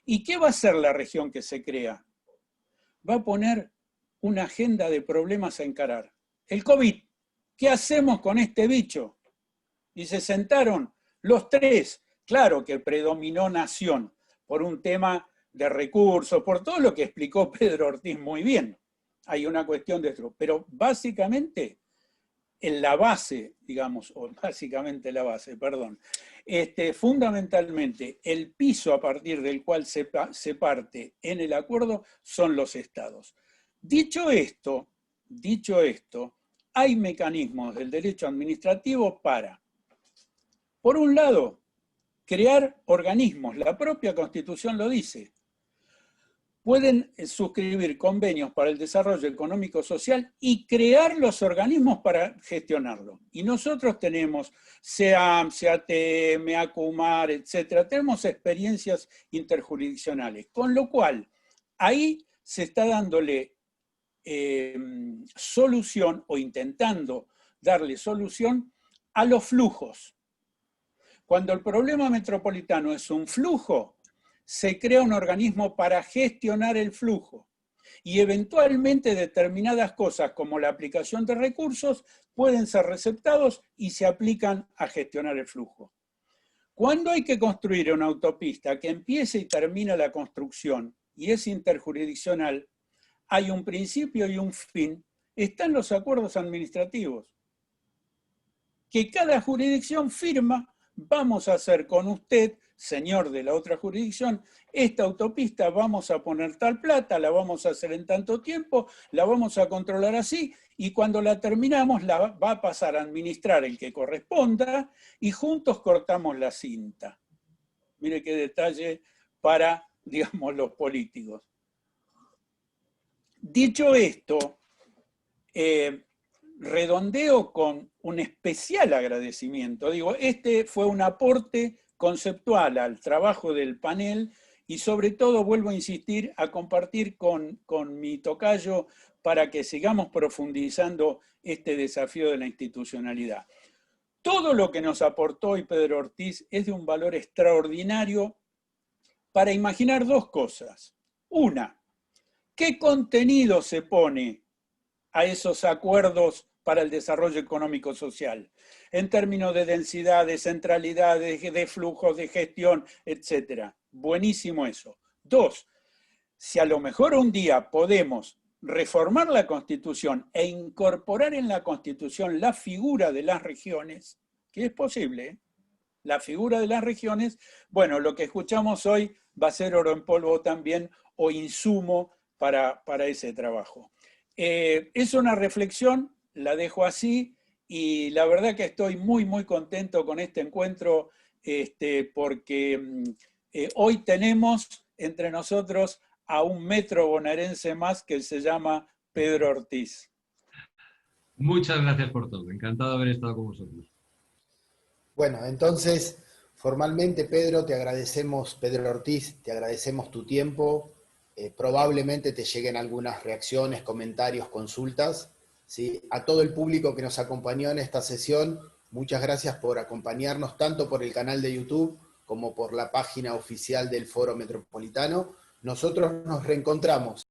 ¿Y qué va a hacer la región que se crea? Va a poner una agenda de problemas a encarar. El COVID, ¿qué hacemos con este bicho? Y se sentaron los tres, claro que predominó Nación, por un tema de recursos, por todo lo que explicó Pedro Ortiz muy bien. Hay una cuestión de esto, pero básicamente en la base, digamos, o básicamente la base, perdón, fundamentalmente el piso a partir del cual se parte en el acuerdo son los estados. Dicho esto, hay mecanismos del derecho administrativo para, por un lado, crear organismos, la propia Constitución lo dice. Pueden suscribir convenios para el desarrollo económico-social y crear los organismos para gestionarlo. Y nosotros tenemos SEAM, SEATEM, ACUMAR, etc. Tenemos experiencias interjurisdiccionales, con lo cual ahí se está dándole solución o intentando darle solución a los flujos. Cuando el problema metropolitano es un flujo, se crea un organismo para gestionar el flujo y eventualmente determinadas cosas como la aplicación de recursos pueden ser receptados y se aplican a gestionar el flujo. Cuando hay que construir una autopista que empiece y termina la construcción y es interjurisdiccional, hay un principio y un fin, están los acuerdos administrativos que cada jurisdicción firma. Vamos a hacer con usted, señor de la otra jurisdicción, esta autopista vamos a poner tal plata, la vamos a hacer en tanto tiempo, la vamos a controlar así, y cuando la terminamos la va a pasar a administrar el que corresponda, y juntos cortamos la cinta. Mire qué detalle para, digamos, los políticos. Dicho esto, redondeo con un especial agradecimiento. Digo, este fue un aporte conceptual al trabajo del panel y sobre todo, vuelvo a insistir, a compartir con mi tocayo para que sigamos profundizando este desafío de la institucionalidad. Todo lo que nos aportó hoy Pedro Ortiz es de un valor extraordinario para imaginar dos cosas. Una, ¿qué contenido se pone a esos acuerdos para el desarrollo económico-social, en términos de densidad, de centralidad, de flujos, de gestión, etc. Buenísimo eso. Dos, si a lo mejor un día podemos reformar la Constitución e incorporar en la Constitución la figura de las regiones, que es posible, la figura de las regiones, bueno, lo que escuchamos hoy va a ser oro en polvo también o insumo para ese trabajo. Es una reflexión, la dejo así, y la verdad que estoy muy, muy contento con este encuentro, porque hoy tenemos entre nosotros a un metro bonaerense más que se llama Pedro Ortiz. Muchas gracias por todo, encantado de haber estado con vosotros. Bueno, entonces, formalmente, Pedro, Pedro Ortiz, te agradecemos tu tiempo. Probablemente te lleguen algunas reacciones, comentarios, consultas. ¿Sí? A todo el público que nos acompañó en esta sesión, muchas gracias por acompañarnos tanto por el canal de YouTube como por la página oficial del Foro Metropolitano. Nosotros nos reencontramos